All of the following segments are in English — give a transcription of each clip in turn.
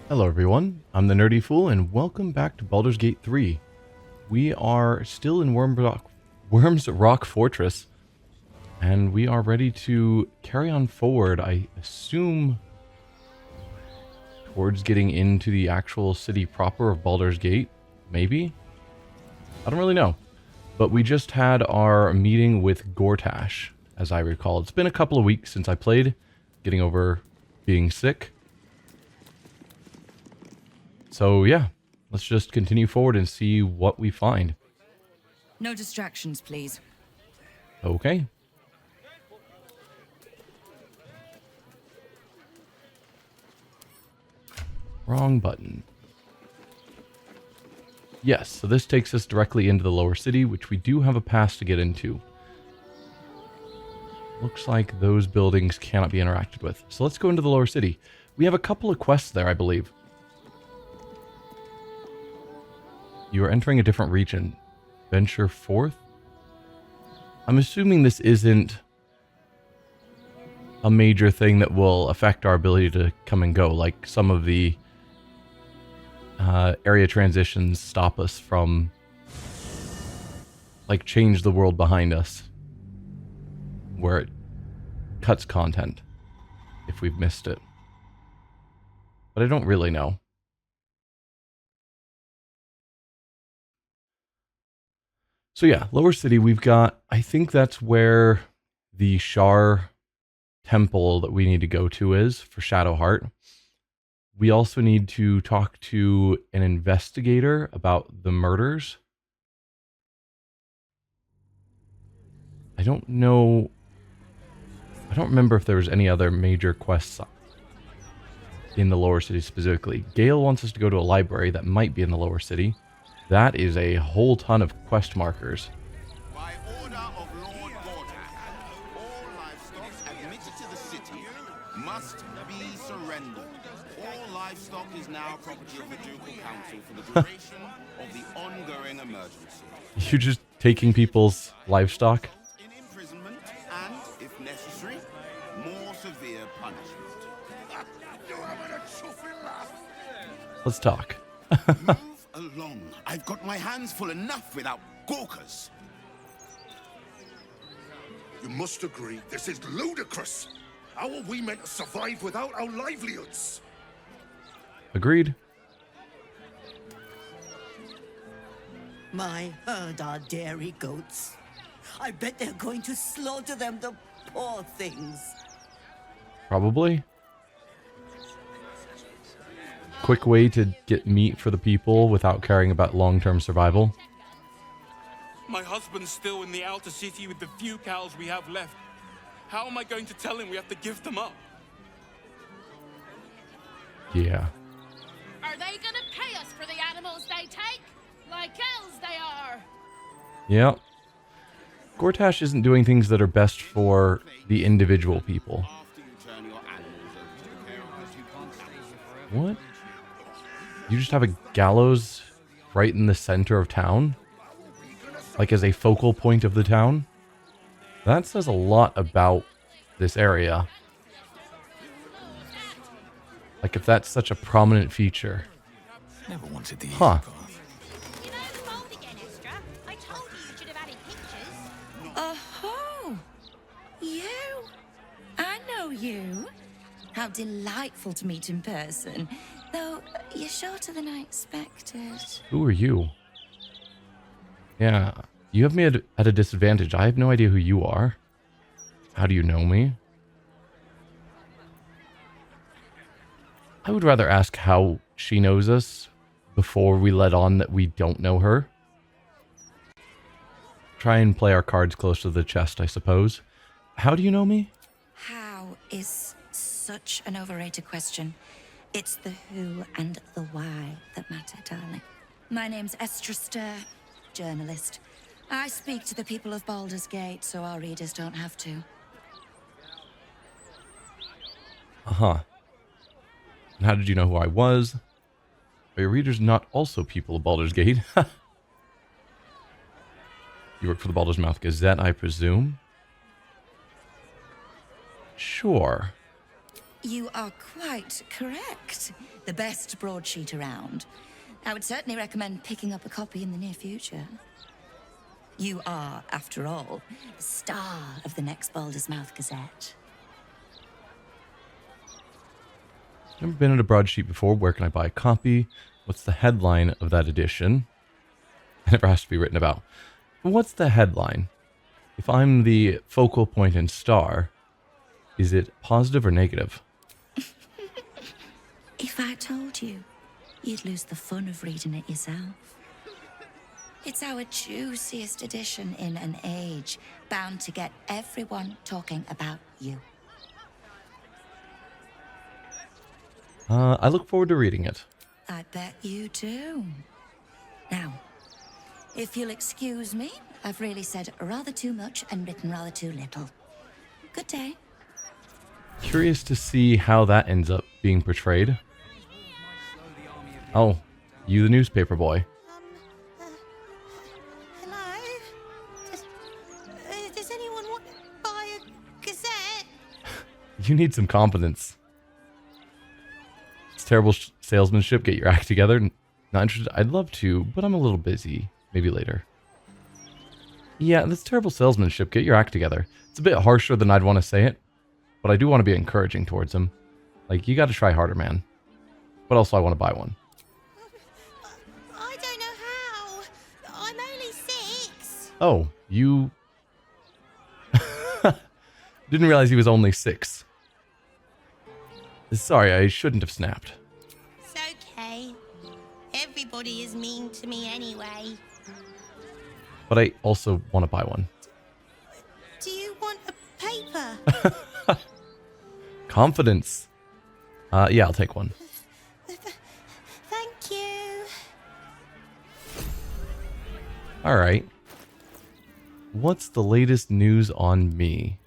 Hello everyone, I'm the Nerdy Fool and welcome back to Baldur's Gate 3. We are still in Worm's Rock Fortress and we are ready to carry on forward, I assume, towards getting into the actual city proper of Baldur's Gate, maybe? I don't really know. But we just had our meeting with Gortash, as I recall. It's been a couple of weeks since I played, getting over being sick. So yeah, let's just continue forward and see what we find. No distractions, please. Okay. Wrong button. Yes, so this takes us directly into the lower city, which we do have a pass to get into. Looks like those buildings cannot be interacted with. So let's go into the lower city. We have a couple of quests there, I believe. You are entering a different region. Venture forth? I'm assuming this isn't a major thing that will affect our ability to come and go, like some of the area transitions stop us from, like, change the world behind us, where it cuts content if we've missed it. But I don't really know. So yeah, lower city, we've got, I think that's where the Shar temple that we need to go to is for Shadowheart. We also need to talk to an investigator about the murders. I don't know. I don't remember if there was any other major quests in the lower city specifically. Gale wants us to go to a library that might be in the lower city. That is a whole ton of quest markers. By order of Lord Baldur, all livestock admitted to the city must be surrendered. All livestock is now property of the Ducal Council for the duration of the ongoing emergency. You're just taking people's livestock? In imprisonment and, if necessary, more severe punishment. You're having a chuffing laugh. Let's talk. Move along. I've got my hands full enough without gawkers. You must agree, this is ludicrous. How are we meant to survive without our livelihoods? Agreed. My herd are dairy goats. I bet they're going to slaughter them, the poor things. Probably. Quick way to get meat for the people without caring about long-term survival. My husband's still in the outer city with the few cows we have left. How am I going to tell him we have to give them up? Yeah. Are they gonna pay us for the animals they take? Like elves they are! Yep. Gortash isn't doing things that are best for the individual people. After you turn your animals over to the care of those who can't stand forever. What? You just have a gallows right in the center of town? Like as a focal point of the town? That says a lot about this area. Like if that's such a prominent feature. Never wanted the Huh. You know the mold again, Estra? I told you should have added pictures. Oh, you? I know you. How delightful to meet in person. Though, you're shorter than I expected. Who are you? Yeah, you have me at a disadvantage. I have no idea who you are. How do you know me? I would rather ask how she knows us before we let on that we don't know her. Try and play our cards close to the chest, I suppose. How do you know me? How is such an overrated question. It's the who and the why that matter, darling. My name's Estra Stir, journalist. I speak to the people of Baldur's Gate so our readers don't have to. Uh-huh. And how did you know who I was? Are your readers not also people of Baldur's Gate? You work for the Baldur's Mouth Gazette, I presume? Sure. You are quite correct. The best broadsheet around. I would certainly recommend picking up a copy in the near future. You are, after all, the star of the next Baldur's Mouth Gazette. Never been at a broadsheet before. Where can I buy a copy? What's the headline of that edition? It never has to be written about. What's the headline? If I'm the focal point and star, is it positive or negative? If I told you, you'd lose the fun of reading it yourself. It's our juiciest edition in an age bound to get everyone talking about you. I look forward to reading it. I bet you do. Now, if you'll excuse me, I've really said rather too much and written rather too little. Good day. Curious to see how that ends up being portrayed. Oh, you the newspaper boy. Hello? Does anyone want to buy a gazette? You need some competence. It's terrible salesmanship. Get your act together. Not interested. I'd love to, but I'm a little busy. Maybe later. Yeah, that's terrible salesmanship. Get your act together. It's a bit harsher than I'd want to say it, but I do want to be encouraging towards him. Like, you got to try harder, man. But also, I want to buy one. I don't know how. I'm only 6. Oh, you... Didn't realize he was only 6. Sorry, I shouldn't have snapped. It's okay. Everybody is mean to me anyway. But I also want to buy one. Do you want a paper? Confidence. Yeah, I'll take one. Thank you. Alright. What's the latest news on me?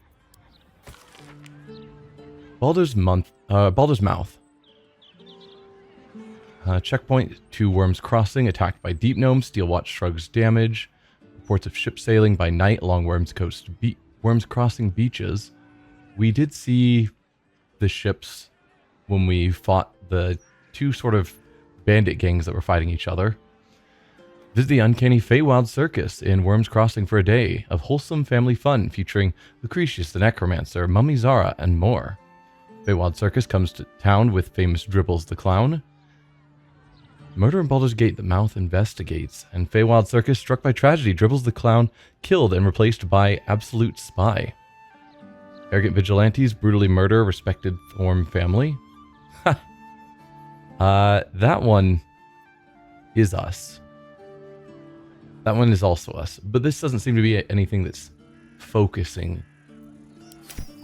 Baldur's Mouth. Checkpoint to Worm's Crossing, attacked by Deep Gnome. Steelwatch shrugs damage. Reports of ship sailing by night along Worm's Crossing beaches. We did see the ships when we fought the 2 sort of bandit gangs that were fighting each other. Visit the uncanny Feywild Circus in Worm's Crossing for a day of wholesome family fun featuring Lucretius the Necromancer, Mummy Zara, and more. Feywild Circus comes to town with famous Dribbles the Clown. Murder in Baldur's Gate, the Mouth investigates, and Feywild Circus struck by tragedy, Dribbles the Clown killed and replaced by Absolute Spy. Arrogant vigilantes brutally murder respected Thorm family. That one is us. That one is also us. But this doesn't seem to be anything that's focusing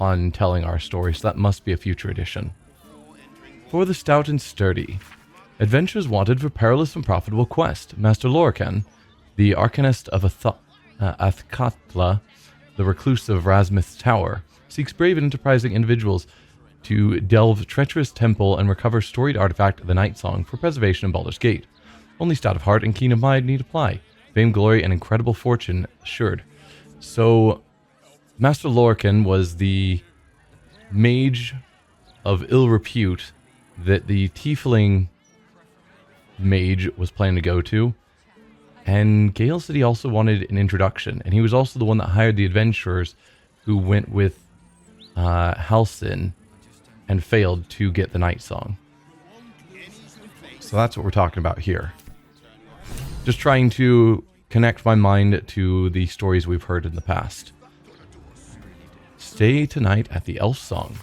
on telling our story, so that must be a future edition. For the stout and sturdy. Adventures wanted for perilous and profitable quest. Master Lorcan, the arcanist of Athkatla, the recluse of Rasmuth's Tower, seeks brave and enterprising individuals to delve treacherous temple and recover storied artifact, the Night Song, for preservation in Baldur's Gate. Only stout of heart and keen of mind need apply. Fame, glory, and incredible fortune assured. So, Master Lorcan was the mage of ill repute that the tiefling mage was planning to go to. And Gale said he also wanted an introduction. And he was also the one that hired the adventurers who went with Halsin and failed to get the Night Song. So that's what we're talking about here. Just trying to connect my mind to the stories we've heard in the past. Stay tonight at the Elf Song.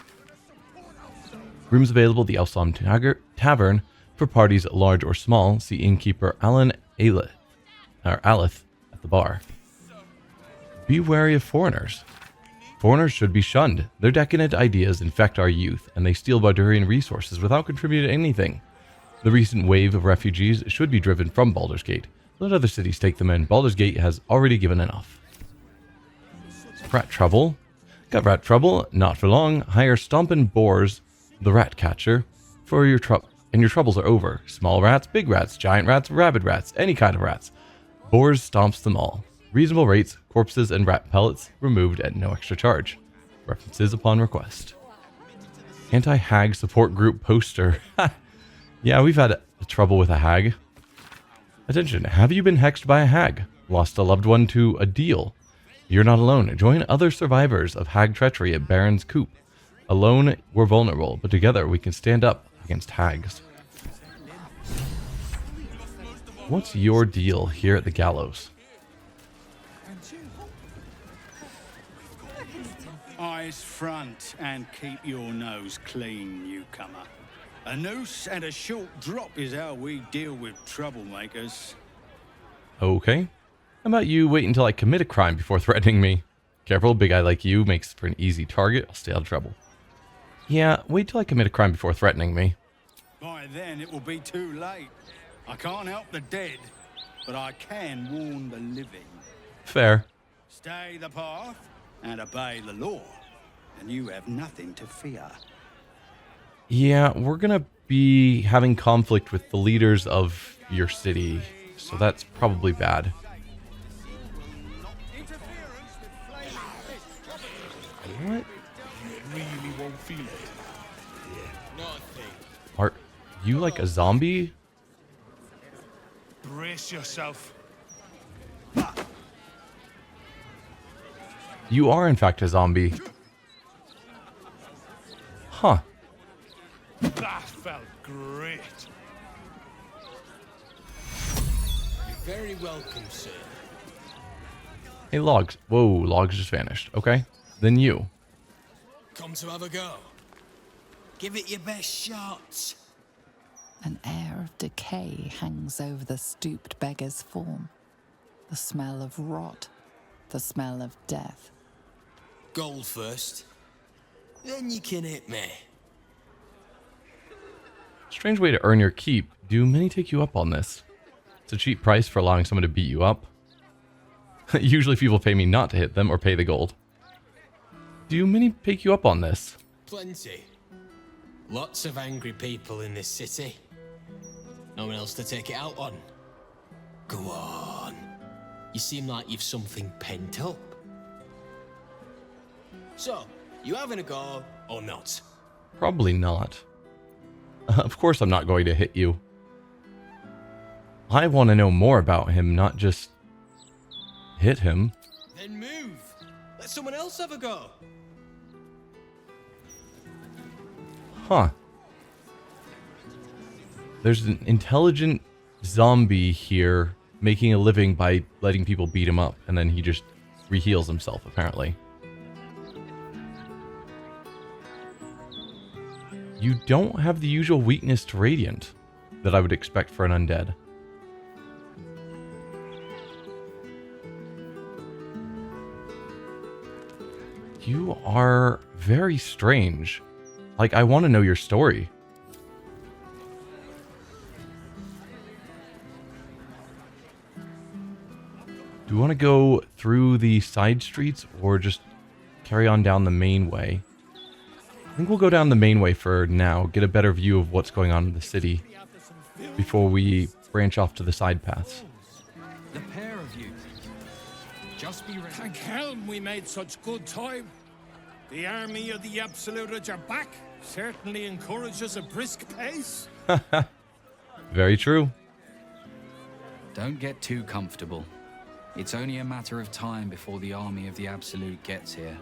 Rooms available at the Elf Song Tavern for parties large or small. See innkeeper Aleth at the bar. Be wary of foreigners. Foreigners should be shunned. Their decadent ideas infect our youth, and they steal Baldurian resources without contributing anything. The recent wave of refugees should be driven from Baldur's Gate. Let other cities take them in. Baldur's Gate has already given enough. Rat trouble. Got rat trouble? Not for long. Hire Stompin' Boars, the rat catcher, for your and your troubles are over. Small rats, big rats, giant rats, rabid rats, any kind of rats. Boars stomps them all. Reasonable rates, corpses and rat pellets removed at no extra charge. References upon request. Anti-hag support group poster. Yeah, we've had trouble with a hag. Attention, have you been hexed by a hag? Lost a loved one to a deal? You're not alone. Join other survivors of hag treachery at Baron's Coop. Alone, we're vulnerable, but together we can stand up against hags. What's your deal here at the gallows? Eyes front and keep your nose clean, newcomer. A noose and a short drop is how we deal with troublemakers. Okay. How about you wait until I commit a crime before threatening me? Careful, big guy like you makes for an easy target. I'll stay out of trouble. Yeah, wait till I commit a crime before threatening me. By then it will be too late. I can't help the dead, but I can warn the living. Fair. Stay the path and obey the law, and you have nothing to fear. Yeah, we're gonna be having conflict with the leaders of your city, so that's probably bad. What? Really won't feel it. Are you like a zombie? Brace yourself. You are in fact a zombie. Huh. That felt great. You're very welcome, sir. Hey, Logs. Whoa, Logs just vanished. Okay. Then you. Come to have a go. Give it your best shot. An air of decay hangs over the stooped beggar's form. The smell of rot. The smell of death. Gold first. Then you can hit me. Strange way to earn your keep. Do many take you up on this? It's a cheap price for allowing someone to beat you up. Usually people pay me not to hit them or pay the gold. Do many pick you up on this? Plenty. Lots of angry people in this city. No one else to take it out on. Go on. You seem like you've something pent up. So, you having a go or not? Probably not. Of course I'm not going to hit you. I want to know more about him, not just hit him. Then move. Let someone else have a go. Huh. There's an intelligent zombie here making a living by letting people beat him up, and then he just reheals himself, apparently. You don't have the usual weakness to Radiant that I would expect for an undead. You are very strange. Like, I want to know your story. Do you want to go through the side streets or just carry on down the main way? I think we'll go down the main way for now, get a better view of what's going on in the city before we branch off to the side paths. The pair of you. Just be ready. Thank Helm we made such good time. The army of the Absolute at your back certainly encourages a brisk pace. Very true. Don't get too comfortable. It's only a matter of time before the army of the Absolute gets here.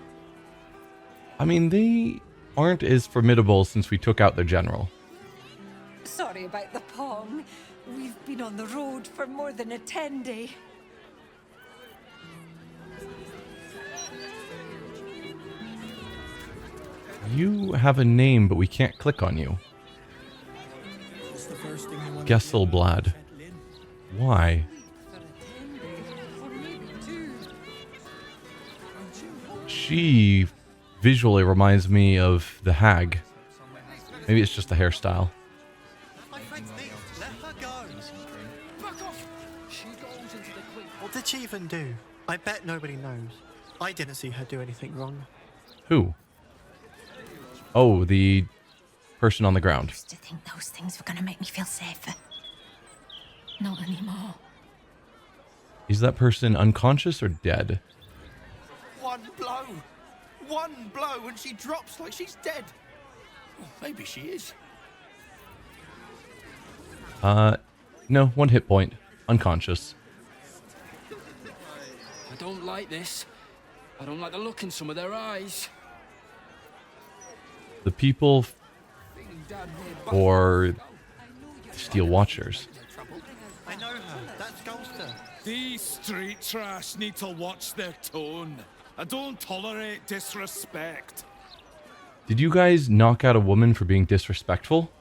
I mean, they aren't as formidable since we took out the general. Sorry about the pong. We've been on the road for more than a 10-day. You have a name, but we can't click on you. Gesselblad. Why? She visually reminds me of the hag. Maybe it's just the hairstyle. What did she even do? I bet nobody knows. I didn't see her do anything wrong. Who? Oh, the person on the ground. I used to think those things were gonna make me feel safer. Not anymore. Is that person unconscious or dead? One blow and she drops like she's dead. Maybe she is. No, 1 hit point. Unconscious. I don't like this. I don't like the look in some of their eyes. The people or Steel Watchers? I know her. That's Golster. These street trash need to watch their tone. I don't tolerate disrespect. Did you guys knock out a woman for being disrespectful?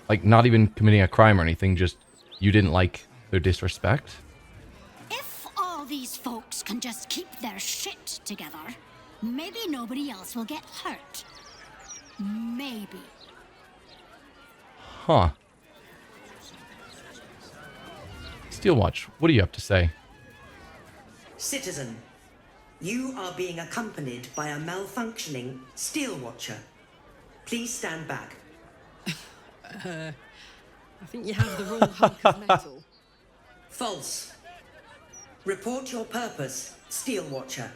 Like, not even committing a crime or anything, just you didn't like their disrespect? If all these folks can just keep their shit together, maybe nobody else will get hurt. Maybe. Huh. Steelwatch, what do you have to say? Citizen, you are being accompanied by a malfunctioning Steel Watcher. Please stand back. I think you have the wrong hunk of metal. False. Report your purpose, Steel Watcher.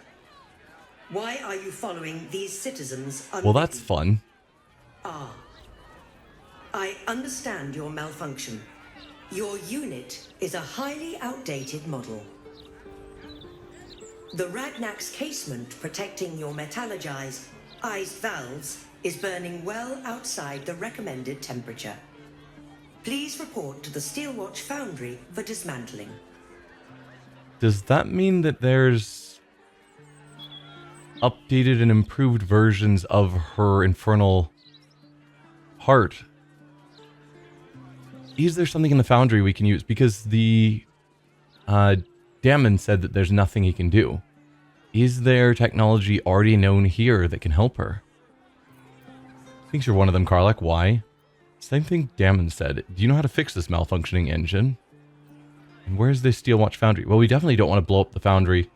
Why are you following these citizens? Well, that's fun. Ah. I understand your malfunction. Your unit is a highly outdated model. The Ragnak's casement protecting your metallurgized iced valves is burning well outside the recommended temperature. Please report to the Steelwatch Foundry for dismantling. Does that mean that there's updated and improved versions of her infernal heart? Is there something in the foundry we can use? Because the Damon said that there's nothing he can do. Is there technology already known here that can help her? Thinks you're one of them, Karlak. Why? Same thing Damon said. Do you know how to fix this malfunctioning engine? And where's this Steelwatch Foundry? Well, we definitely don't want to blow up the foundry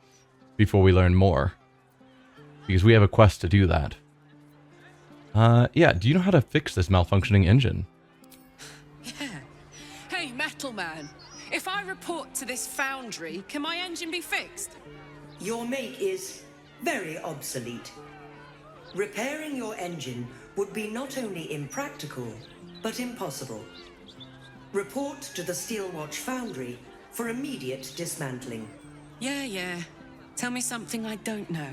before we learn more. Because we have a quest to do that. Yeah, do you know how to fix this malfunctioning engine? Yeah. Hey, Metal Man. If I report to this foundry, can my engine be fixed? Your make is very obsolete. Repairing your engine would be not only impractical, but impossible. Report to the Steelwatch Foundry for immediate dismantling. Yeah. Tell me something I don't know.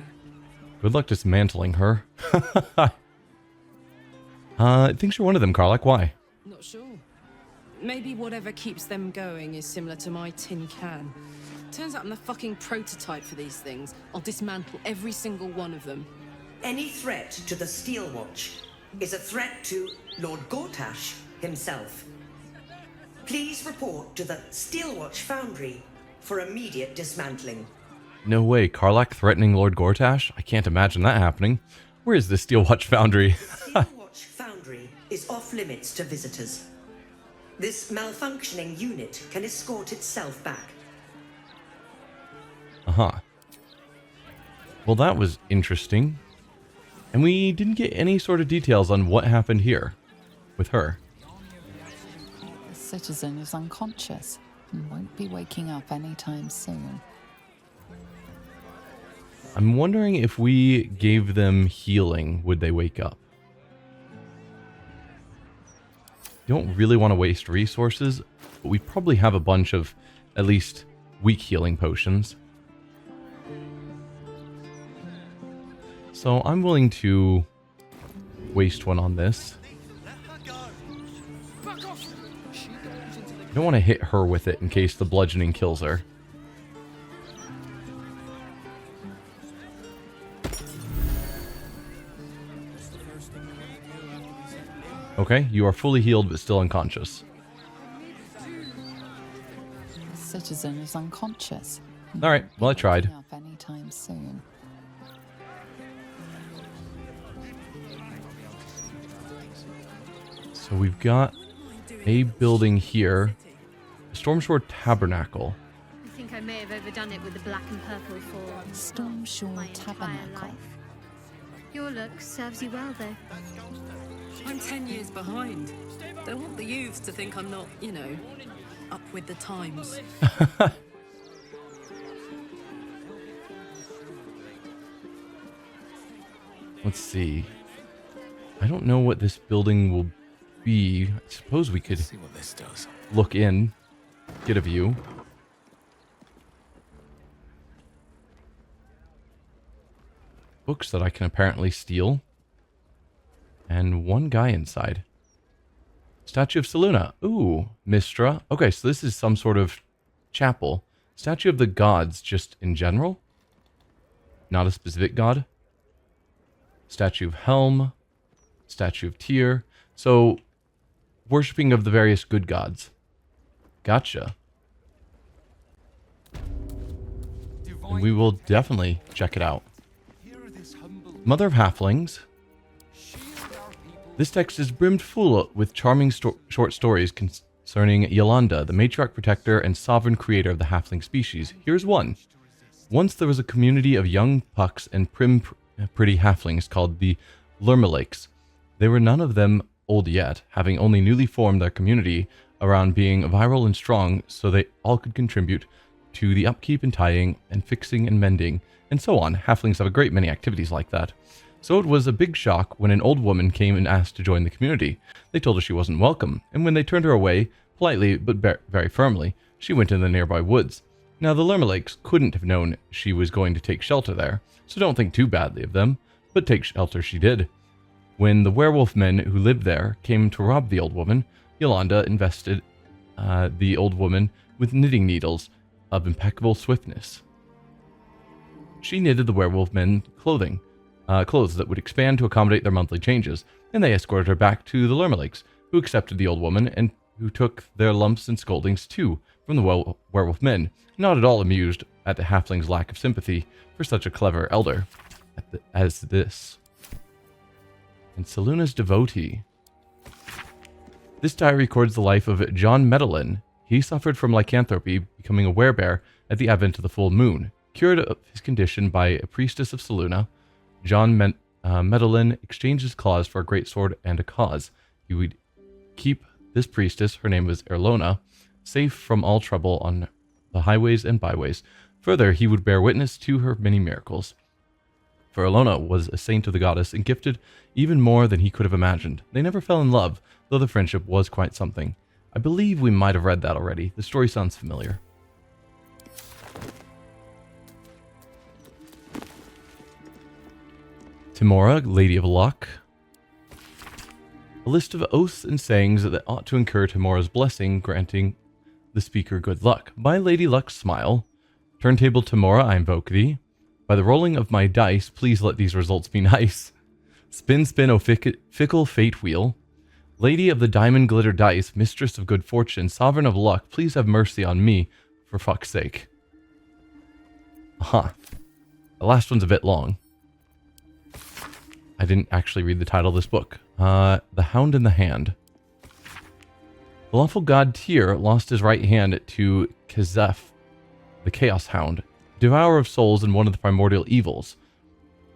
Good luck dismantling her. Thinks you're one of them, Karlak. Why? Not sure. Maybe whatever keeps them going is similar to my tin can. Turns out I'm the fucking prototype for these things. I'll dismantle every single one of them. Any threat to the Steelwatch is a threat to Lord Gortash himself. Please report to the Steelwatch Foundry for immediate dismantling. No way, Karlak threatening Lord Gortash? I can't imagine that happening. Where is the Steelwatch Foundry? Steelwatch Foundry is off limits to visitors. This malfunctioning unit can escort itself back. Uh-huh. Well, that was interesting. And we didn't get any sort of details on what happened here with her. The citizen is unconscious and won't be waking up anytime soon. I'm wondering if we gave them healing, would they wake up? Don't really want to waste resources, but we probably have a bunch of at least weak healing potions. So I'm willing to waste one on this. I don't want to hit her with it in case the bludgeoning kills her. Okay, you are fully healed but still unconscious. The citizen is unconscious. Alright, well I tried. Waking up anytime soon. So we've got a building here. Stormshore Tabernacle. I think I may have overdone it with the black and purple for Stormshore my entire Tabernacle. life. Your look serves you well, though. I'm 10 years behind. Don't want the youths to think I'm not, up with the times. Let's see. I don't know what this building will be. I suppose we could see what this does. Look in, get a view. Books that I can apparently steal. And one guy inside. Statue of Seluna. Ooh, Mistra. Okay, so this is some sort of chapel. Statue of the gods, just in general. Not a specific god. Statue of Helm. Statue of Tyr. So, worshipping of the various good gods. Gotcha. And we will definitely check it out. Mother of Halflings. This text is brimmed full with charming short stories concerning Yolanda, the matriarch protector and sovereign creator of the halfling species. Here's one. Once there was a community of young pucks and pretty halflings called the Lurmelakes. They were none of them old yet, having only newly formed their community around being viral and strong, so they all could contribute to the upkeep and tying and fixing and mending and so on. Halflings have a great many activities like that. So it was a big shock when an old woman came and asked to join the community. They told her she wasn't welcome, and when they turned her away, politely but very firmly, she went in the nearby woods. Now the Lurmelakes couldn't have known she was going to take shelter there, so don't think too badly of them, but take shelter she did. When the werewolf men who lived there came to rob the old woman, Yolanda invested the old woman with knitting needles of impeccable swiftness. She knitted the werewolf men clothes that would expand to accommodate their monthly changes, and they escorted her back to the Lurmelakes, who accepted the old woman and who took their lumps and scoldings too from the werewolf men, not at all amused at the halfling's lack of sympathy for such a clever elder as this. And Seluna's devotee. This diary records the life of John Medellin. He suffered from lycanthropy, becoming a werebear at the advent of the full moon. Cured of his condition by a priestess of Seluna, John Medellin exchanged his claws for a great sword and a cause. He would keep this priestess, her name was Erlona, safe from all trouble on the highways and byways. Further, he would bear witness to her many miracles. For Erlona was a saint of the goddess and gifted even more than he could have imagined. They never fell in love, though the friendship was quite something. I believe we might have read that already. The story sounds familiar. Timora, Lady of Luck. A list of oaths and sayings that ought to incur Timora's blessing, granting the speaker good luck. By Lady Luck's smile. Turntable Timora, I invoke thee. By the rolling of my dice, please let these results be nice. Spin, spin, O fickle fate wheel. Lady of the diamond glitter dice, mistress of good fortune, sovereign of luck, please have mercy on me, for fuck's sake. Aha. The last one's a bit long. I didn't actually read the title of this book. The Hound in the Hand. The lawful god Tyr lost his right hand to Kazeph, the Chaos Hound, devourer of souls and one of the primordial evils.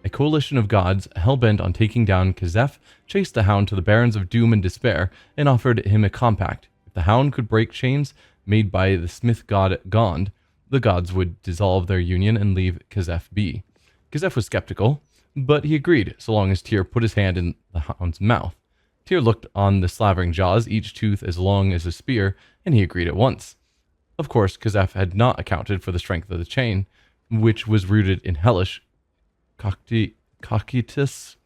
A coalition of gods, hell-bent on taking down Kazeph, chased the Hound to the barrens of doom and despair and offered him a compact. If the Hound could break chains made by the smith god Gond, the gods would dissolve their union and leave Kazeph be. Kazeph was skeptical, but he agreed, so long as Tyr put his hand in the Hound's mouth. Tyr looked on the slavering jaws, each tooth as long as a spear, and he agreed at once. Of course, Kazeph had not accounted for the strength of the chain, which was rooted in hellish Cocytus,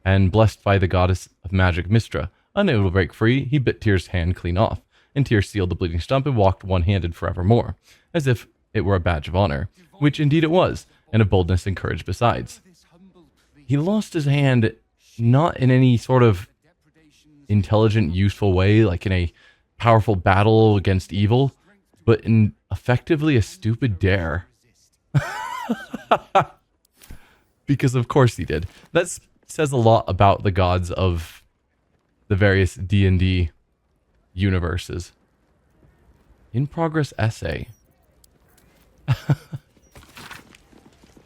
and blessed by the goddess of magic Mistra. Unable to break free, he bit Tyr's hand clean off, and Tyr sealed the bleeding stump and walked one-handed forevermore, as if it were a badge of honor, which indeed it was, and of boldness and courage besides. He lost his hand not in any sort of intelligent, useful way, like in a powerful battle against evil, but in effectively a stupid dare. Because of course he did. That says a lot about the gods of the various D&D universes. In progress essay.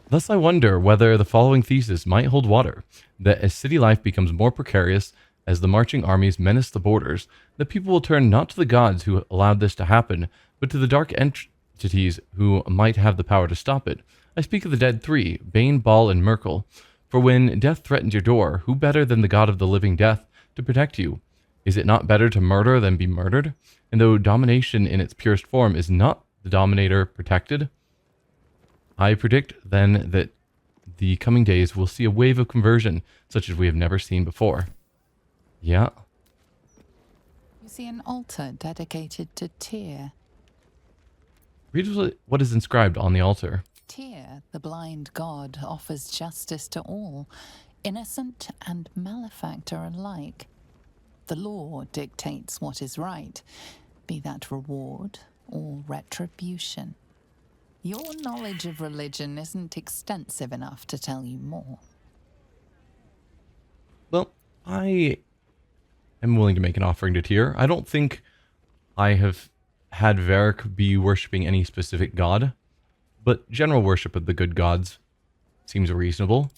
Thus I wonder whether the following thesis might hold water, that as city life becomes more precarious, as the marching armies menace the borders, the people will turn not to the gods who allowed this to happen, but to the dark entities who might have the power to stop it. I speak of the dead three, Bane, Baal, and Merkel, For when death threatens your door, who better than the god of the living death to protect you? Is it not better to murder than be murdered? And though domination in its purest form is not the dominator protected, I predict then that the coming days will see a wave of conversion such as we have never seen before. Yeah. You see an altar dedicated to Tyr. Read what is inscribed on the altar. Tyr, the blind god, offers justice to all, innocent and malefactor alike. The law dictates what is right, be that reward or retribution. Your knowledge of religion isn't extensive enough to tell you more. Well, I am willing to make an offering to Tyr. I don't think I have had Varric be worshipping any specific god, but general worship of the good gods seems reasonable.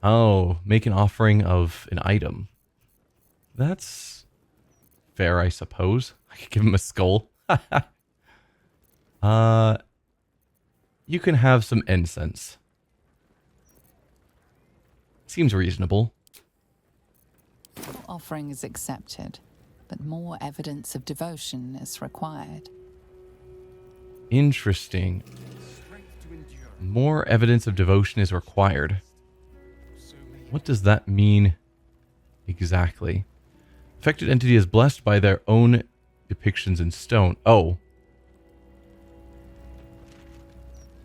Oh, make an offering of an item. That's fair, I suppose. I could give him a skull. You can have some incense. Seems reasonable. Your offering is accepted, but more evidence of devotion is required. Interesting. More evidence of devotion is required. What does that mean exactly? Affected entity is blessed by their own depictions in stone. Oh.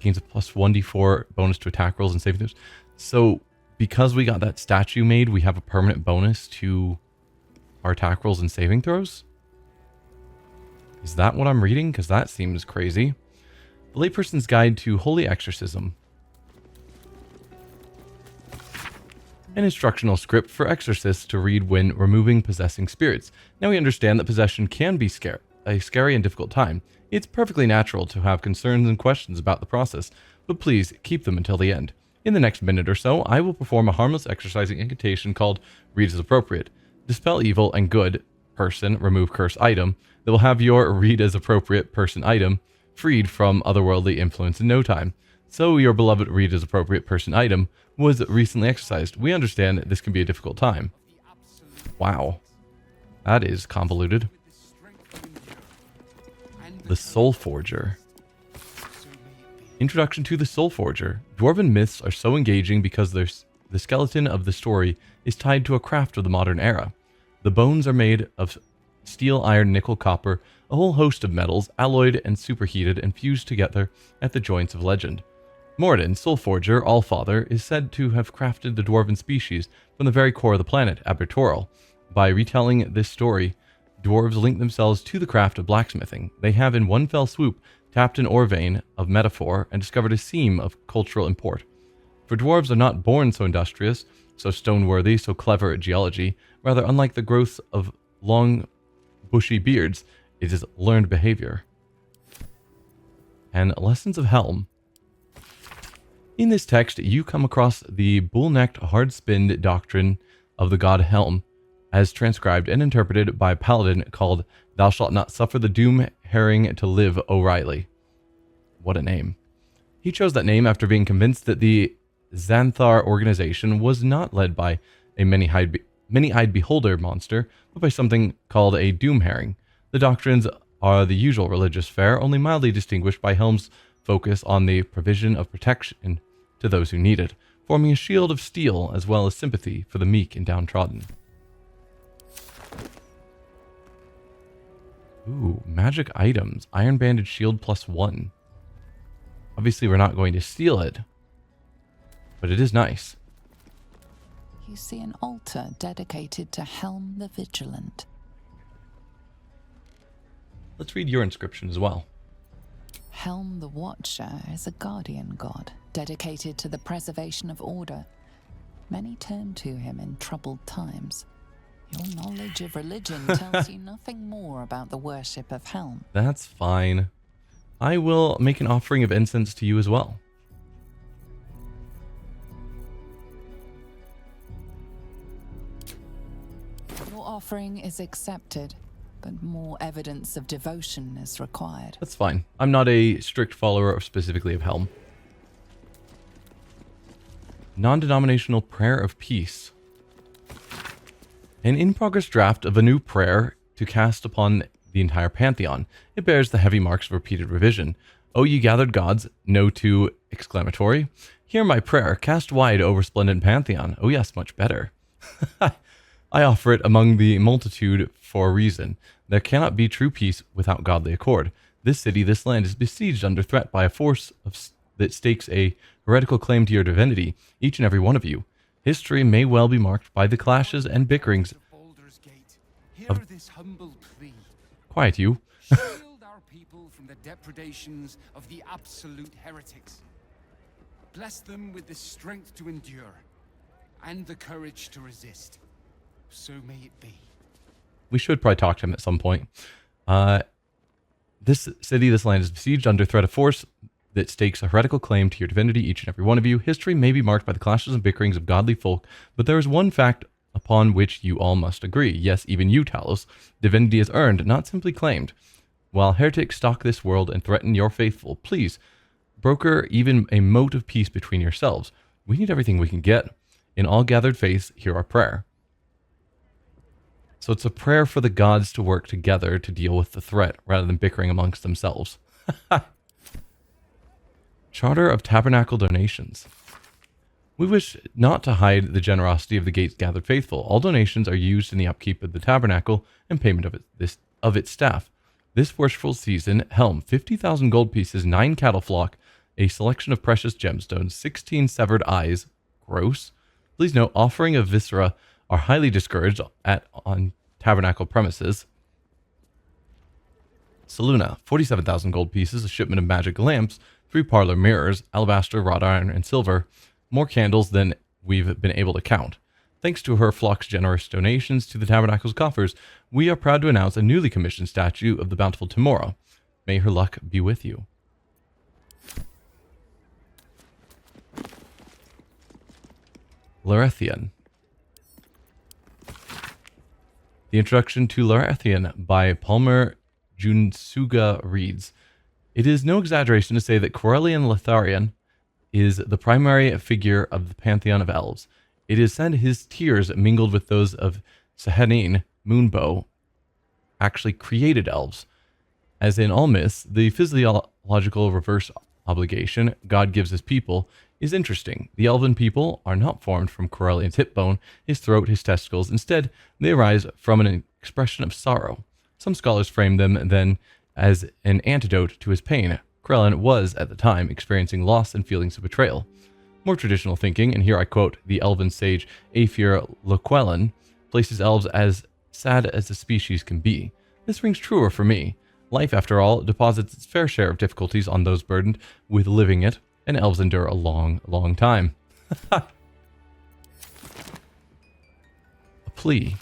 Gains a plus 1d4 bonus to attack rolls and saving throws. So, because we got that statue made, we have a permanent bonus to our attack rolls and saving throws? Is that what I'm reading? Because that seems crazy. The Layperson's Guide to Holy Exorcism. An instructional script for exorcists to read when removing possessing spirits. Now we understand that possession can be a scary and difficult time. It's perfectly natural to have concerns and questions about the process, but please keep them until the end. In the next minute or so, I will perform a harmless exorcising incantation called Read as Appropriate. Dispel evil and good person, remove curse item, that will have your Read as Appropriate person item freed from otherworldly influence in no time. So your beloved Read as Appropriate person item was recently exercised. We understand this can be a difficult time. Wow. That is convoluted. The Soul Forger. Introduction to the Soul Forger. Dwarven myths are so engaging because the skeleton of the story is tied to a craft of the modern era. The bones are made of steel, iron, nickel, copper, a whole host of metals, alloyed and superheated and fused together at the joints of legend. Moradin, Soul Forger, Allfather, is said to have crafted the dwarven species from the very core of the planet, Abertoral. By retelling this story, dwarves link themselves to the craft of blacksmithing. They have in one fell swoop tapped an ore vein of metaphor and discovered a seam of cultural import. For dwarves are not born so industrious, so stone-worthy, so clever at geology. Rather, unlike the growth of long, bushy beards, it is learned behavior. And Lessons of Helm. In this text, you come across the bull-necked, hard-spinned doctrine of the god Helm, as transcribed and interpreted by a paladin called Thou Shalt Not Suffer the Doom Herring to Live, O'Reilly. What a name. He chose that name after being convinced that the Xanthar organization was not led by a many-eyed beholder monster, but by something called a doom herring. The doctrines are the usual religious fare, only mildly distinguished by Helm's focus on the provision of protection to those who need it, forming a shield of steel as well as sympathy for the meek and downtrodden. Ooh, magic items. Iron Banded Shield +1. Obviously, we're not going to steal it, but it is nice. You see an altar dedicated to Helm the Vigilant. Let's read your inscription as well. Helm the Watcher is a guardian god, dedicated to the preservation of order. Many turn to him in troubled times. Your knowledge of religion tells you nothing more about the worship of Helm. That's fine. I will make an offering of incense to you as well. Your offering is accepted, but more evidence of devotion is required. That's fine. I'm not a strict follower specifically of Helm. non-denominational prayer of peace. An in-progress draft of a new prayer to cast upon the entire pantheon. It bears the heavy marks of repeated revision. O ye gathered gods, no to exclamatory. Hear my prayer, cast wide over splendid pantheon. Oh yes, much better. I offer it among the multitude for a reason. There cannot be true peace without godly accord. This city, this land is besieged under threat by a force that stakes a heretical claim to your divinity, each and every one of you. History may well be marked by the clashes and bickerings of... this humble plea. Quiet, you. Shield our people from the depredations of the absolute heretics. Bless them with the strength to endure and the courage to resist. So may it be. We should probably talk to him at some point. This city, this land is besieged under threat of force that stakes a heretical claim to your divinity, each and every one of you. History may be marked by the clashes and bickerings of godly folk, but there is one fact upon which you all must agree. Yes, even you, Talos. Divinity is earned, not simply claimed. While heretics stalk this world and threaten your faithful, please, broker even a mote of peace between yourselves. We need everything we can get. In all gathered faiths, hear our prayer. So it's a prayer for the gods to work together to deal with the threat, rather than bickering amongst themselves. Charter of Tabernacle Donations. We wish not to hide the generosity of the Gate's gathered faithful. All donations are used in the upkeep of the tabernacle and payment of its staff. This worshipful season, Helm, 50,000 gold pieces, 9 cattle flock, a selection of precious gemstones, 16 severed eyes. Gross. Please note, offering of viscera are highly discouraged on tabernacle premises. Saluna, 47,000 gold pieces, a shipment of magic lamps, 3 parlor mirrors, alabaster, wrought iron, and silver. More candles than we've been able to count. Thanks to her flock's generous donations to the tabernacle's coffers, we are proud to announce a newly commissioned statue of the bountiful Timora. May her luck be with you. Larethian. The introduction to Larethian by Palmer Junsuga reads, it is no exaggeration to say that Corellian Letharian is the primary figure of the pantheon of elves. It is said his tears, mingled with those of Sehanine, Moonbow, actually created elves. As in all myths, the physiological reverse obligation God gives his people is interesting. The elven people are not formed from Corellian's hip bone, his throat, his testicles. Instead, they arise from an expression of sorrow. Some scholars frame them then as an antidote to his pain. Corellian was, at the time, experiencing loss and feelings of betrayal. More traditional thinking, and here I quote the elven sage Aethir Llewellyn, places elves as sad as the species can be. This rings truer for me. Life, after all, deposits its fair share of difficulties on those burdened with living it, and elves endure a long, long time. A plea.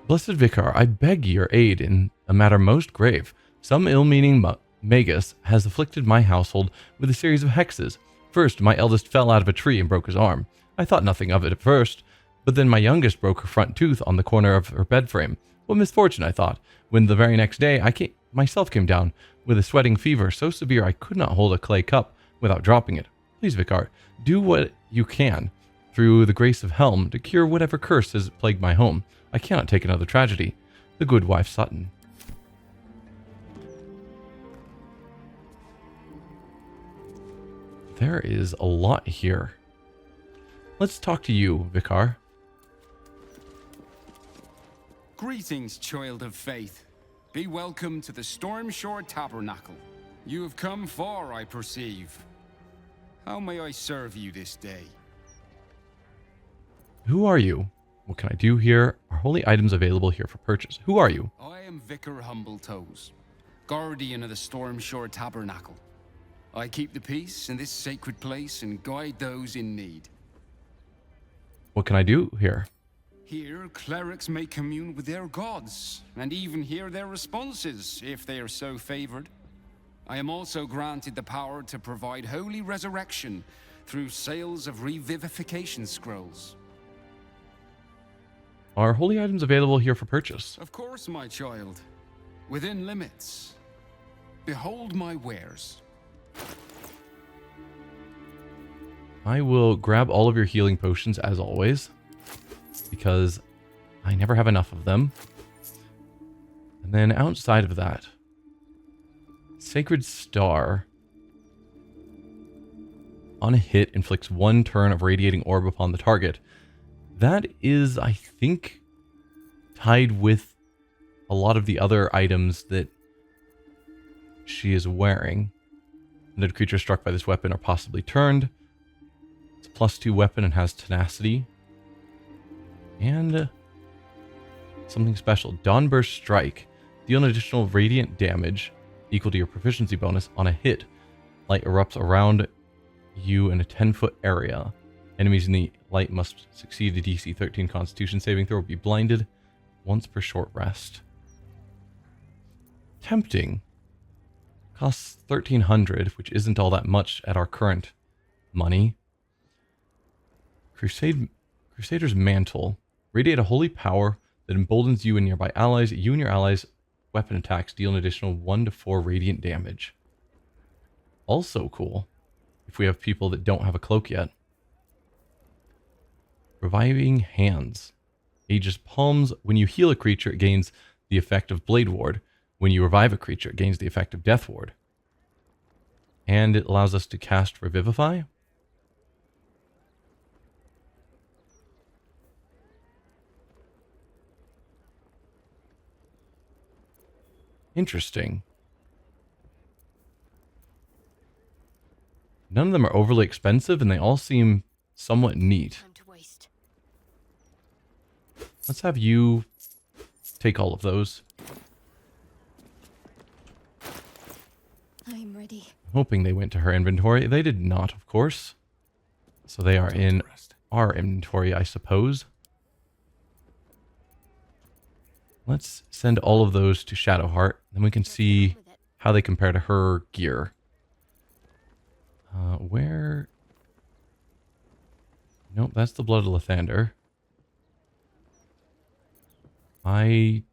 Blessed Vicar, I beg your aid in a matter most grave. Some ill-meaning magus has afflicted my household with a series of hexes. First, my eldest fell out of a tree and broke his arm. I thought nothing of it at first, but then my youngest broke her front tooth on the corner of her bed frame. What misfortune, I thought, when the very next day I myself came down with a sweating fever so severe I could not hold a clay cup without dropping it. Please, Vicar, do what you can, through the grace of Helm, to cure whatever curse has plagued my home. I cannot take another tragedy. The good wife Sutton. There is a lot here. Let's talk to you, Vicar. Greetings, child of faith. Be welcome to the Stormshore Tabernacle. You have come far, I perceive. How may I serve you this day? Who are you? What can I do here? Are holy items available here for purchase? Who are you? I am Vicar Humbletoes, guardian of the Stormshore Tabernacle. I keep the peace in this sacred place and guide those in need. What can I do here? Here, clerics may commune with their gods, and even hear their responses, if they are so favored. I am also granted the power to provide holy resurrection through sales of revivification scrolls. Are holy items available here for purchase? Of course, my child. Within limits. Behold my wares. I will grab all of your healing potions as always, because I never have enough of them. And then outside of that, Sacred Star on a hit inflicts 1 turn of radiating orb upon the target. That is, I think, tied with a lot of the other items that she is wearing. Another creature struck by this weapon are possibly turned. It's a +2 weapon and has tenacity. And something special. Dawnburst Strike. Deal an additional radiant damage equal to your proficiency bonus on a hit. Light erupts around you in a 10-foot area. Enemies in the light must succeed a DC 13 Constitution saving throw or be blinded once per short rest. Tempting. Costs 1,300, which isn't all that much at our current money. Crusader's Mantle. Radiate a holy power that emboldens you and nearby allies. You and your allies' weapon attacks deal an additional 1 to 4 radiant damage. Also cool, if we have people that don't have a cloak yet. Reviving Hands. Aegis Palms. When you heal a creature, it gains the effect of Blade Ward. When you revive a creature, it gains the effect of Death Ward. And it allows us to cast Revivify. Interesting. None of them are overly expensive, and they all seem somewhat neat. Let's have you take all of those. I'm ready. Hoping they went to her inventory. They did not, of course. So they are in our inventory, I suppose. Let's send all of those to Shadowheart. Then we can see how they compare to her gear. Where? Nope, that's the Blood of Lathander. Did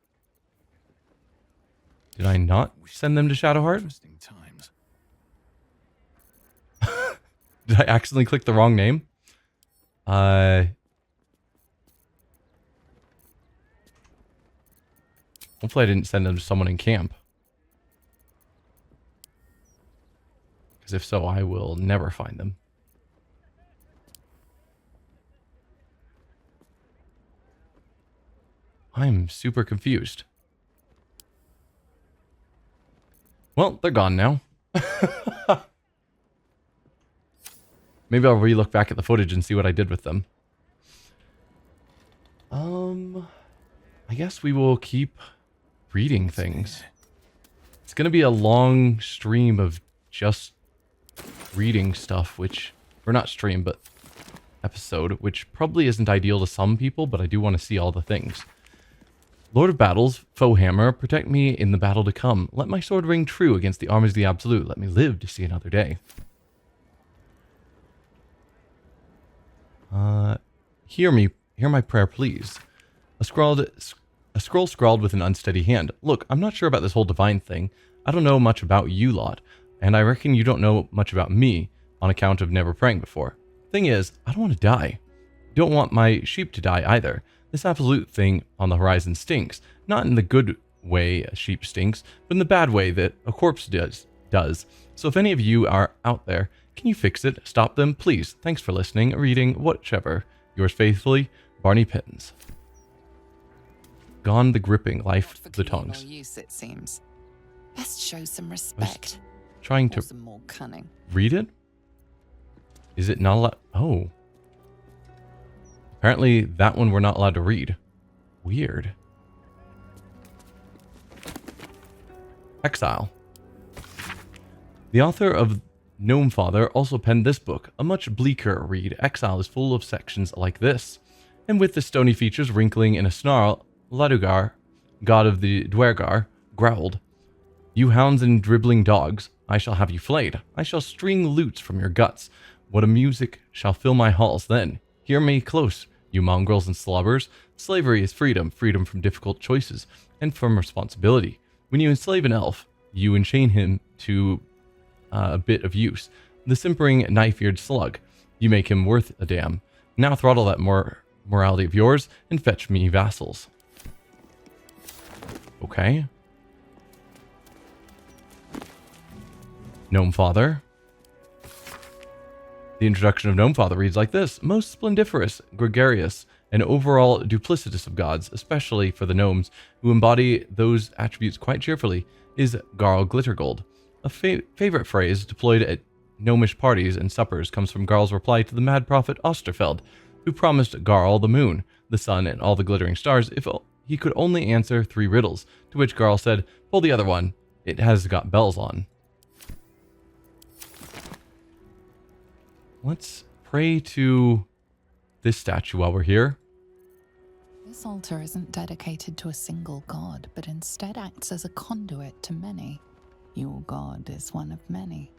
I not send them to Shadowheart? Did I accidentally click the wrong name? Hopefully I didn't send them to someone in camp. Because if so, I will never find them. I'm super confused. Well, they're gone now. Maybe I'll re-look back at the footage and see what I did with them. I guess we will keep reading things. It's going to be a long stream of just reading stuff, which, or not stream, but episode, which probably isn't ideal to some people, but I do want to see all the things. Lord of Battles, Foe Hammer, protect me in the battle to come. Let my sword ring true against the armies of the Absolute. Let me live to see another day. Hear my prayer, please. A scroll scrawled with an unsteady hand. Look, I'm not sure about this whole divine thing. I don't know much about you lot, and I reckon you don't know much about me on account of never praying before. Thing is, I don't want to die. Don't want my sheep to die either. This absolute thing on the horizon stinks. Not in the good way a sheep stinks, but in the bad way that a corpse does. So if any of you are out there, can you fix it? Stop them, please. Thanks for listening, reading, whichever. Yours faithfully, Barney Pittens. Gone the gripping life of the tongues. Use, it seems. Best show some respect. Trying to some more cunning. Read it? Is it not allowed? Oh. Apparently that one we're not allowed to read. Weird. Exile. The author of Gnome Father also penned this book, a much bleaker read. Exile is full of sections like this. And with the stony features wrinkling in a snarl, Ladugar, god of the Dwergar, growled, "You hounds and dribbling dogs, I shall have you flayed. I shall string lutes from your guts. What a music shall fill my halls then. Hear me close, you mongrels and slobbers. Slavery is freedom, freedom from difficult choices, and from responsibility. When you enslave an elf, you enchain him to a bit of use. The simpering knife-eared slug. You make him worth a damn. Now throttle that morality of yours and fetch me vassals. Okay. Gnome Father. The introduction of Gnome Father reads like this. Most splendiferous, gregarious, and overall duplicitous of gods, especially for the gnomes, who embody those attributes quite cheerfully, is Garl Glittergold. A favorite phrase deployed at gnomish parties and suppers comes from Garl's reply to the mad prophet Osterfeld, who promised Garl the moon, the sun, and all the glittering stars if he could only answer 3 riddles, to which Garl said, pull the other one, it has got bells on. Let's pray to this statue while we're here. This altar isn't dedicated to a single god, but instead acts as a conduit to many. Your god is one of many,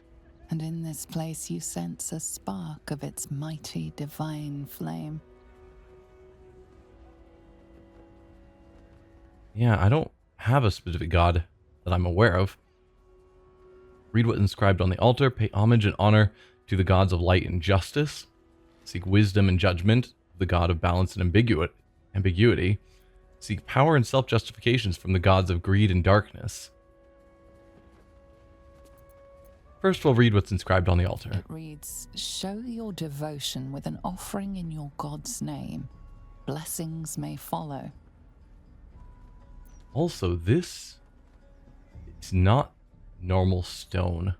and in this place you sense a spark of its mighty divine flame. Yeah, I don't have a specific god that I'm aware of. Read what's inscribed on the altar, pay homage and honor to the gods of light and justice, seek wisdom and judgment, the god of balance and ambiguity, seek power and self-justifications from the gods of greed and darkness. First, we'll read what's inscribed on the altar. It reads, show your devotion with an offering in your god's name. Blessings may follow. Also, this is not normal stone.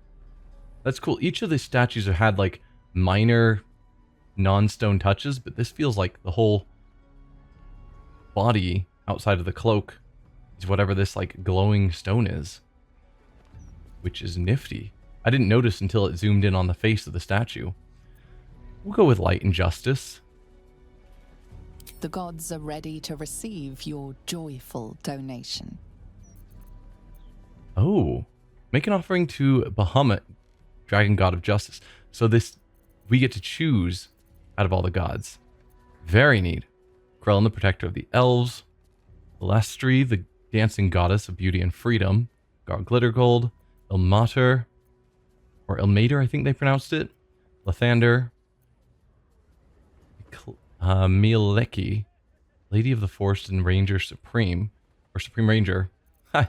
That's cool. Each of the statues have had like minor non-stone touches, but this feels like the whole body outside of the cloak is whatever this like glowing stone is, which is nifty. I didn't notice until it zoomed in on the face of the statue. We'll go with light and justice. The gods are ready to receive your joyful donation. Oh, make an offering to Bahamut, dragon god of justice. So this, we get to choose out of all the gods. Very neat. Krellin, the protector of the elves. Lestri, the dancing goddess of beauty and freedom. Garl Glittergold. Ilmater, or Ilmater, I think they pronounced it. Lathander. Mieleki, Lady of the Forest and Ranger Supreme, or Supreme Ranger. Hi.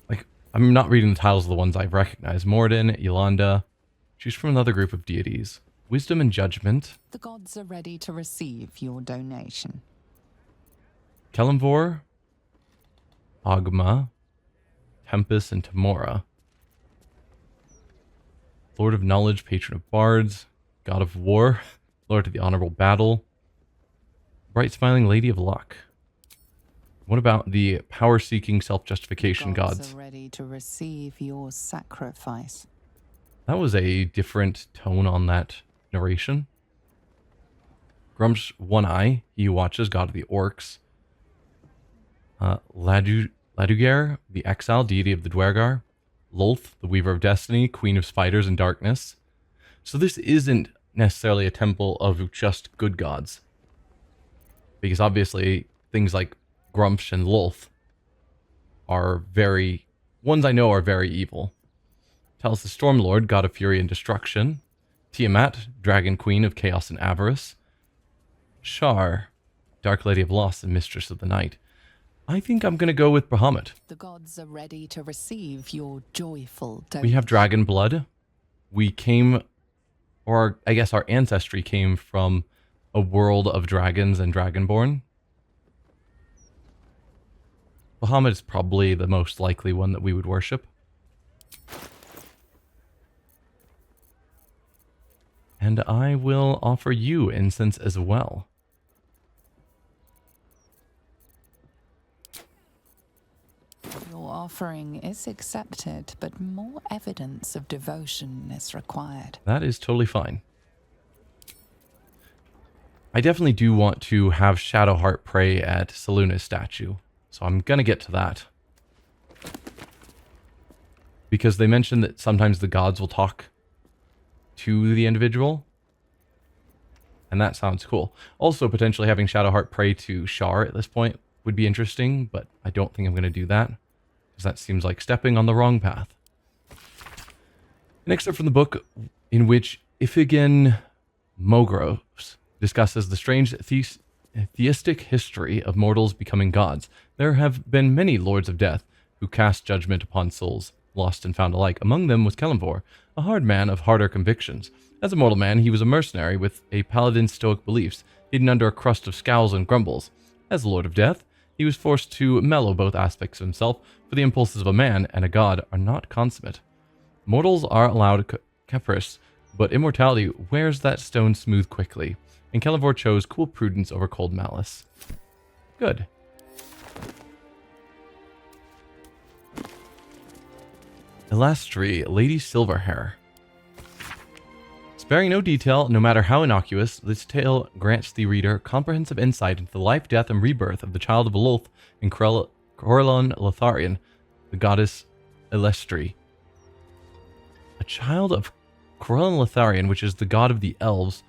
Like, I'm not reading the titles of the ones I've recognized. Morden, Yolanda. She's from another group of deities. Wisdom and Judgment. The gods are ready to receive your donation. Kelimvor, Agma, Tempest, and Tamora. Lord of Knowledge, Patron of Bards, God of War, Lord of the Honorable Battle, Bright Smiling Lady of Luck. What about the power-seeking self-justification gods? Are ready to receive your sacrifice. That was a different tone on that narration. Grumsh One Eye, he who watches, god of the orcs. Laduger, the exile, deity of the Dwergar. Lolth, the weaver of destiny, queen of spiders and darkness. So this isn't necessarily a temple of just good gods, because obviously things like Grumsh and Lolth are ones I know are very evil. Tells the Stormlord, god of fury and destruction. Tiamat, dragon queen of chaos and avarice. Shar, dark lady of loss and mistress of the night. I think I'm going to go with Bahamut. The gods are ready to receive your joyful donation. We have dragon blood. We came, or I guess our ancestry came from a world of dragons and dragonborn. Bahamut is probably the most likely one that we would worship. And I will offer you incense as well. Your offering is accepted, but more evidence of devotion is required. That is totally fine. I definitely do want to have Shadowheart pray at Seluna's statue, so I'm going to get to that. Because they mentioned that sometimes the gods will talk to the individual, and that sounds cool. Also, potentially having Shadowheart pray to Shar at this point would be interesting, but I don't think I'm going to do that, because that seems like stepping on the wrong path. Next up from the book, in which Ifigen Mogros discusses the strange theistic history of mortals becoming gods. There have been many lords of death who cast judgment upon souls, lost and found alike. Among them was Kelemvor, a hard man of harder convictions. As a mortal man, he was a mercenary with a paladin's stoic beliefs, hidden under a crust of scowls and grumbles. As Lord of Death, he was forced to mellow both aspects of himself, for the impulses of a man and a god are not consummate. Mortals are allowed caprice, but immortality wears that stone smooth quickly, and Kelemvor chose cool prudence over cold malice. Good. Ilastri, Lady Silverhair. Sparing no detail, no matter how innocuous, this tale grants the reader comprehensive insight into the life, death, and rebirth of the child of Lolth and Corellon Lotharion, the goddess Ilastri. A child of Corellon Lotharion, which is the god of the elves,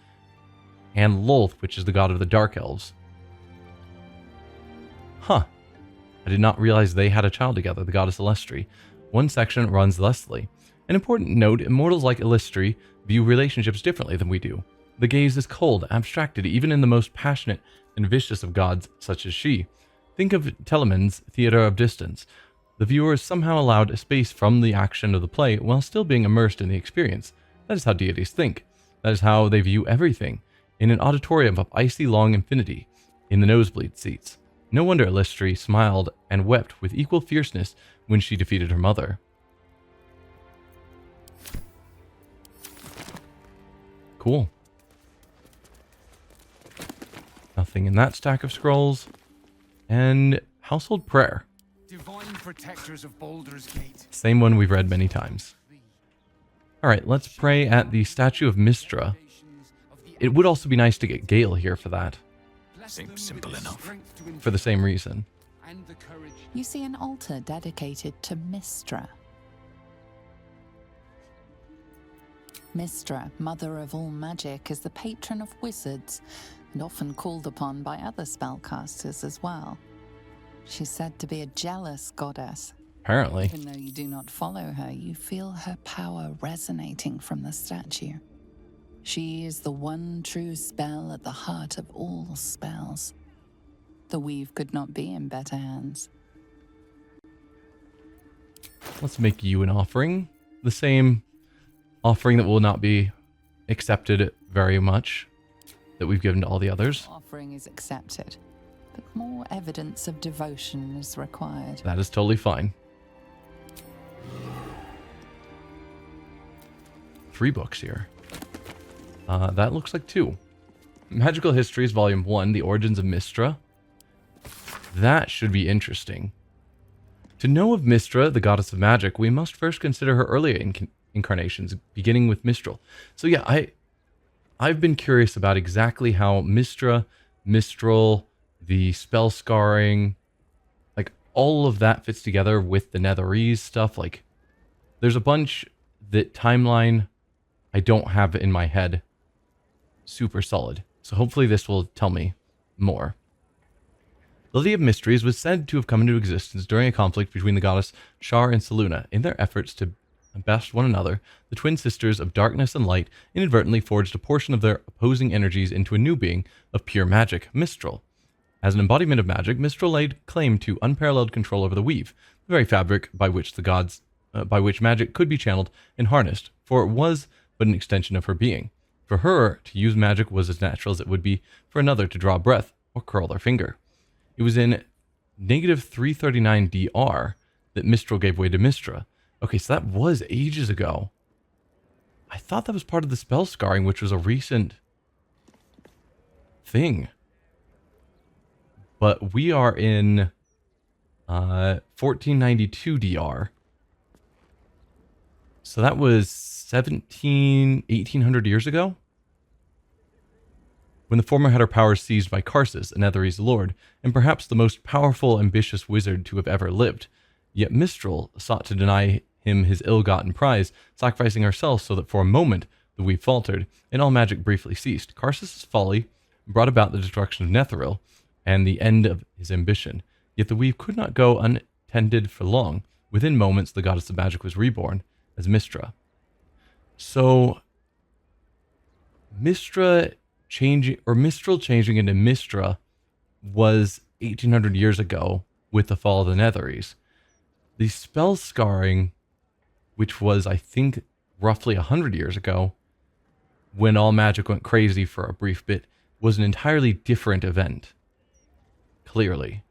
and Lolth, which is the god of the dark elves. Huh. I did not realize they had a child together, the goddess Ilastri. One section runs thusly. An important note, immortals like Ilastri view relationships differently than we do. The gaze is cold, abstracted, even in the most passionate and vicious of gods, such as she. Think of Telemann's Theatre of Distance. The viewer is somehow allowed a space from the action of the play while still being immersed in the experience. That is how deities think. That is how they view everything. In an auditorium of icy long infinity, in the nosebleed seats. No wonder Ilastri smiled and wept with equal fierceness when she defeated her mother. Cool. Nothing in that stack of scrolls. And Household Prayer. Divine protectors of Baldur's Gate. Same one we've read many times. Alright, let's pray at the statue of Mystra. It would also be nice to get Gale here for that. Seems simple enough. For the same reason. You see an altar dedicated to Mystra. Mystra, mother of all magic, is the patron of wizards and often called upon by other spellcasters as well. She's said to be a jealous goddess. Apparently. Even though you do not follow her, you feel her power resonating from the statue. She is the one true spell at the heart of all spells. The weave could not be in better hands. Let's make you an offering. The same offering that will not be accepted very much that we've given to all the others. Offering is accepted, but more evidence of devotion is required. That is totally fine. 3 books here. That looks like 2. Magical Histories, Volume 1, The Origins of Mystra. That should be interesting. To know of Mystra, the goddess of magic, we must first consider her earlier incarnations, beginning with Mistral. So yeah, I've been curious about exactly how Mystra, Mistral, the spell scarring, like all of that fits together with the Netherese stuff. Like, there's a bunch that timeline I don't have in my head super solid. So hopefully this will tell me more. The Lady of Mysteries was said to have come into existence during a conflict between the goddess Shar and Selûne. In their efforts to best one another, the twin sisters of darkness and light inadvertently forged a portion of their opposing energies into a new being of pure magic, Mistral. As an embodiment of magic, Mistral laid claim to unparalleled control over the weave, the very fabric by which magic could be channeled and harnessed, for it was but an extension of her being. For her, to use magic was as natural as it would be for another to draw a breath or curl their finger. It was in negative 339 DR that Mistral gave way to Mystra. Okay, so that was ages ago. I thought that was part of the spell scarring, which was a recent thing. But we are in 1492 DR. So that was 1800 years ago? When the former had her powers seized by Karsus, a Netherese lord, and perhaps the most powerful, ambitious wizard to have ever lived. Yet Mistral sought to deny him his ill-gotten prize, sacrificing herself so that for a moment the weave faltered, and all magic briefly ceased. Karsus' folly brought about the destruction of Netheril, and the end of his ambition. Yet the weave could not go untended for long. Within moments, the goddess of magic was reborn as Mystra. So, Mistral changing into Mistra was 1800 years ago with the fall of the Netheries. The spell scarring, which was, I think, roughly 100 years ago, when all magic went crazy for a brief bit, was an entirely different event. Clearly.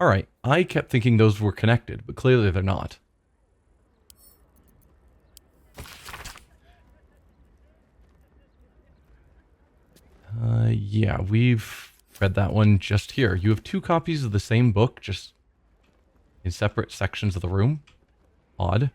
Alright, I kept thinking those were connected, but clearly they're not. Yeah, we've read that one just here. You have 2 copies of the same book, just in separate sections of the room. Odd.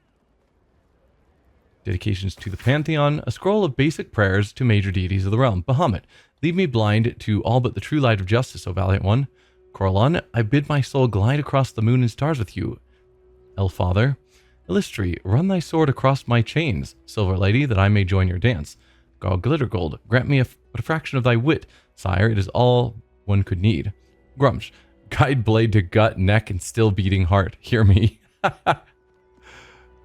Dedications to the Pantheon, a scroll of basic prayers to major deities of the realm. Bahamut, leave me blind to all but the true light of justice, O valiant one. Coralon, I bid my soul glide across the moon and stars with you. Elfather, Illustri, run thy sword across my chains, Silver Lady, that I may join your dance. Garl Glittergold, grant me but a fraction of thy wit, sire, it is all one could need. Grumsh, guide blade to gut, neck, and still beating heart. Hear me.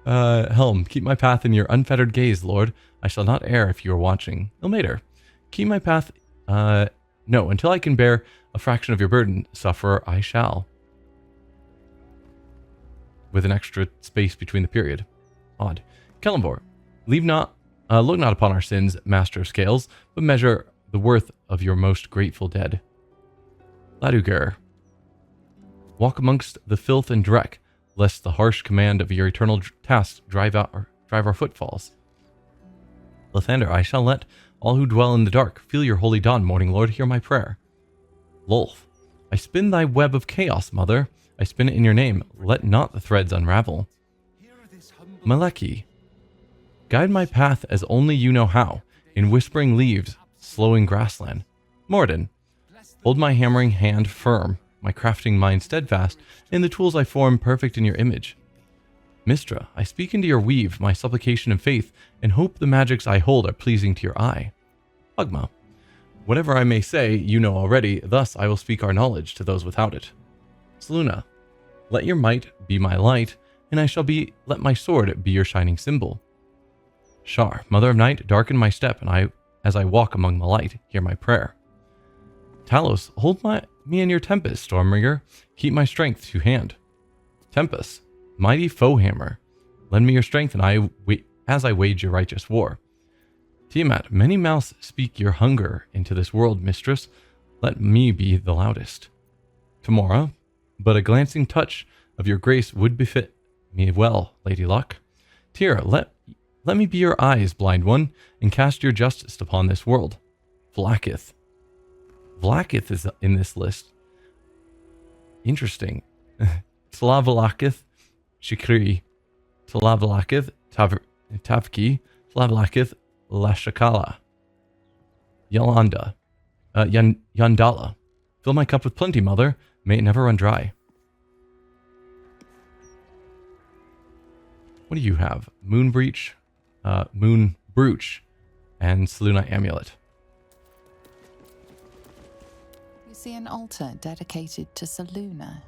Helm, keep my path in your unfettered gaze, Lord. I shall not err if you are watching. Ilmater, keep my path, no, until I can bear a fraction of your burden, sufferer, I shall. With an extra space between the period. Odd. Kellenvor, look not upon our sins, master of scales, but measure the worth of your most grateful dead. Laduger, walk amongst the filth and dreck, lest the harsh command of your eternal tasks drive our footfalls. Lathander, I shall let all who dwell in the dark feel your holy dawn, morning lord, hear my prayer. Lolth, I spin thy web of chaos, mother. I spin it in your name. Let not the threads unravel. Maleki, guide my path as only you know how, in whispering leaves, slowing grassland. Morden, hold my hammering hand firm, my crafting mind steadfast, and the tools I form perfect in your image. Mistra, I speak into your weave, my supplication and faith, and hope the magics I hold are pleasing to your eye. Ugma, whatever I may say, you know already, thus I will speak our knowledge to those without it. Sluna, let your might be my light, and I shall let my sword be your shining symbol. Shar, mother of night, darken my step, and as I walk among the light, hear my prayer. Talos, hold me in your tempest, Stormbringer, keep my strength to hand. Tempest, mighty foe hammer, lend me your strength, and as I wage your righteous war. Tiamat, many mouths speak your hunger into this world, mistress, let me be the loudest. Tamora, but a glancing touch of your grace would befit me well, Lady Luck. Tira, let me be your eyes, blind one, and cast your justice upon this world. Vlaakith. Vlaakith is in this list. Interesting. Tlavalakith, Shikri, Tlavalakith, Tavki, Tlavalakith, Lashakala. Yolanda. Yandala. Fill my cup with plenty, mother. May it never run dry. What do you have? Moon Breach, Moon Brooch, and Selûne Amulet. You see an altar dedicated to Selûne.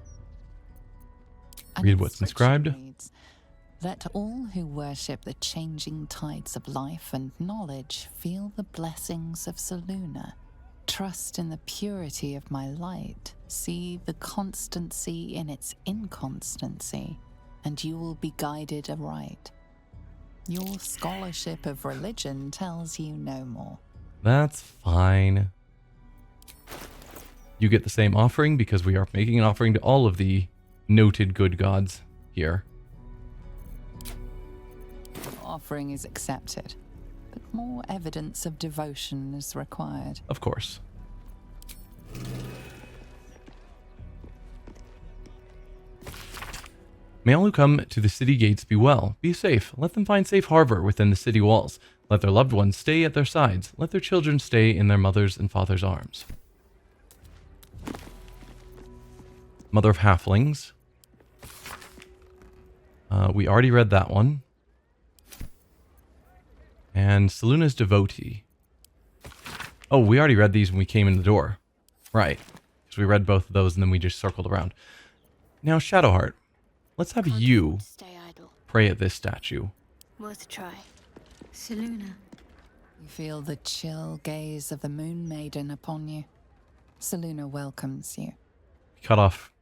Read what's inscribed. Reads, let all who worship the changing tides of life and knowledge feel the blessings of Selûne. Trust in the purity of my light. See the constancy in its inconstancy, and you will be guided aright. Your scholarship of religion tells you no more. That's fine. You get the same offering because we are making an offering to all of the noted good gods here. Offering is accepted, but more evidence of devotion is required. Of course. May all who come to the city gates be well. Be safe. Let them find safe harbor within the city walls. Let their loved ones stay at their sides. Let their children stay in their mother's and father's arms. Mother of Halflings. We already read that one. And Selûne's Devotee. Oh, we already read these when we came in the door. Right. Because we read both of those and then we just circled around. Now, Shadowheart. Let's have you pray at this statue. Worth a try. Seluna. You feel the chill gaze of the Moon Maiden upon you. Seluna welcomes you. Cut off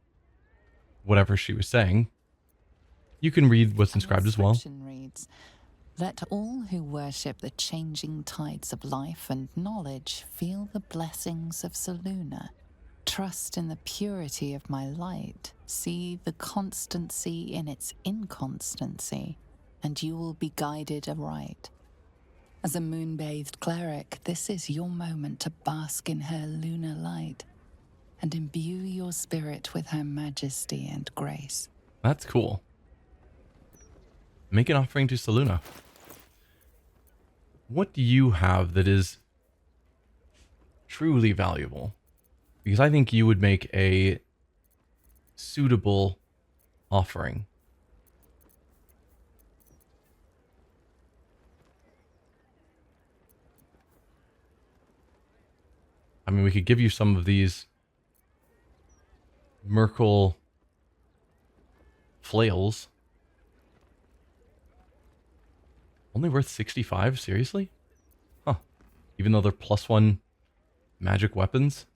whatever she was saying. You can read what's inscribed as well. Reads, let all who worship the changing tides of life and knowledge feel the blessings of Seluna. Trust in the purity of my light. See the constancy in its inconstancy, and you will be guided aright. As a moon-bathed cleric, this is your moment to bask in her lunar light and imbue your spirit with her majesty and grace. That's cool. Make an offering to Seluna. What do you have that is truly valuable? Because I think you would make a suitable offering. I mean, we could give you some of these Merkle flails. Only worth 65? Seriously? Huh. Even though they're +1 magic weapons?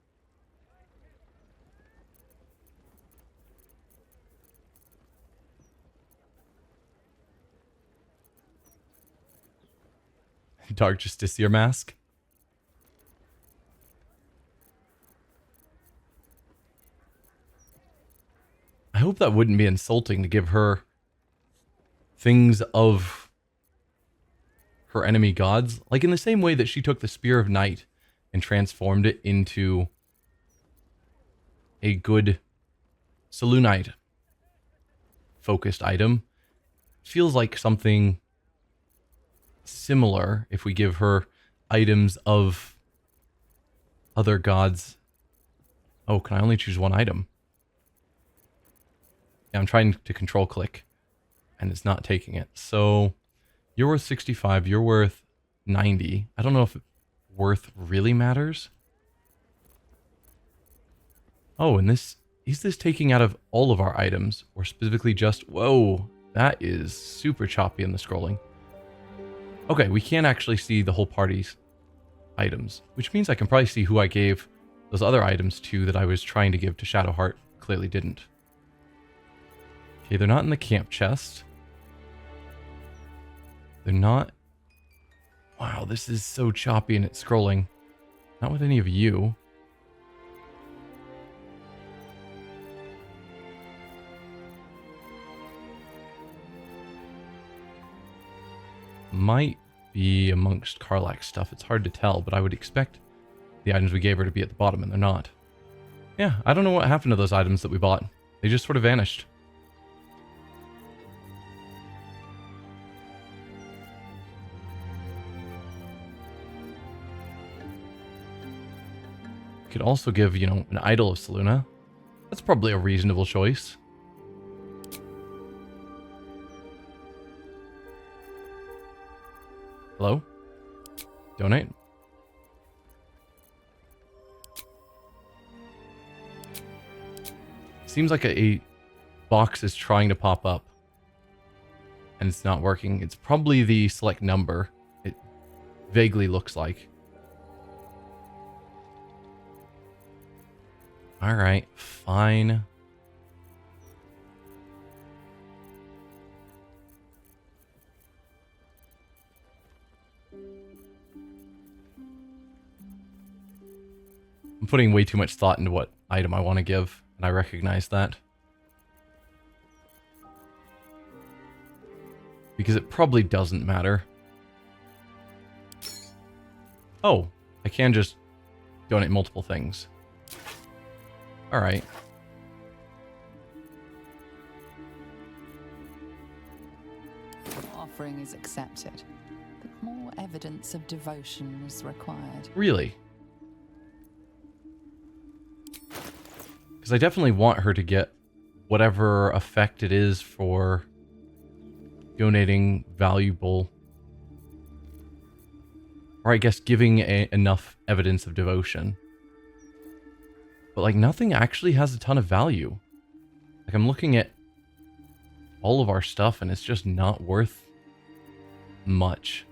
Dark Justiciar mask? I hope that wouldn't be insulting to give her things of her enemy gods. Like in the same way that she took the Spear of Night and transformed it into a good Selunite focused item. Feels like something similar if we give her items of other gods. Oh, can I only choose one item? Yeah, I'm trying to control click and it's not taking it. So you're worth 65, you're worth 90. I don't know if worth really matters. Oh, and this, is this taking out of all of our items or specifically just, whoa, that is super choppy in the scrolling. Okay, we can't actually see the whole party's items, which means I can probably see who I gave those other items to that I was trying to give to Shadowheart. Clearly didn't. Okay, they're not in the camp chest. They're not... Wow, this is so choppy and it's scrolling. Not with any of you. Might be amongst Karlach's stuff. It's hard to tell, but I would expect the items we gave her to be at the bottom, and they're not. Yeah, I don't know what happened to those items that we bought. They just sort of vanished. Could also give, you know, an idol of Seluna. That's probably a reasonable choice. Hello? Donate? Seems like a box is trying to pop up. And it's not working. It's probably the select number. It vaguely looks like. Alright, fine. I'm putting way too much thought into what item I want to give, and I recognize that. Because it probably doesn't matter. Oh, I can just donate multiple things. Alright. Offering is accepted, but more evidence of devotion is required. Really? Because I definitely want her to get whatever effect it is for donating valuable, or I guess giving enough evidence of devotion. But like nothing actually has a ton of value. Like I'm looking at all of our stuff and it's just not worth much.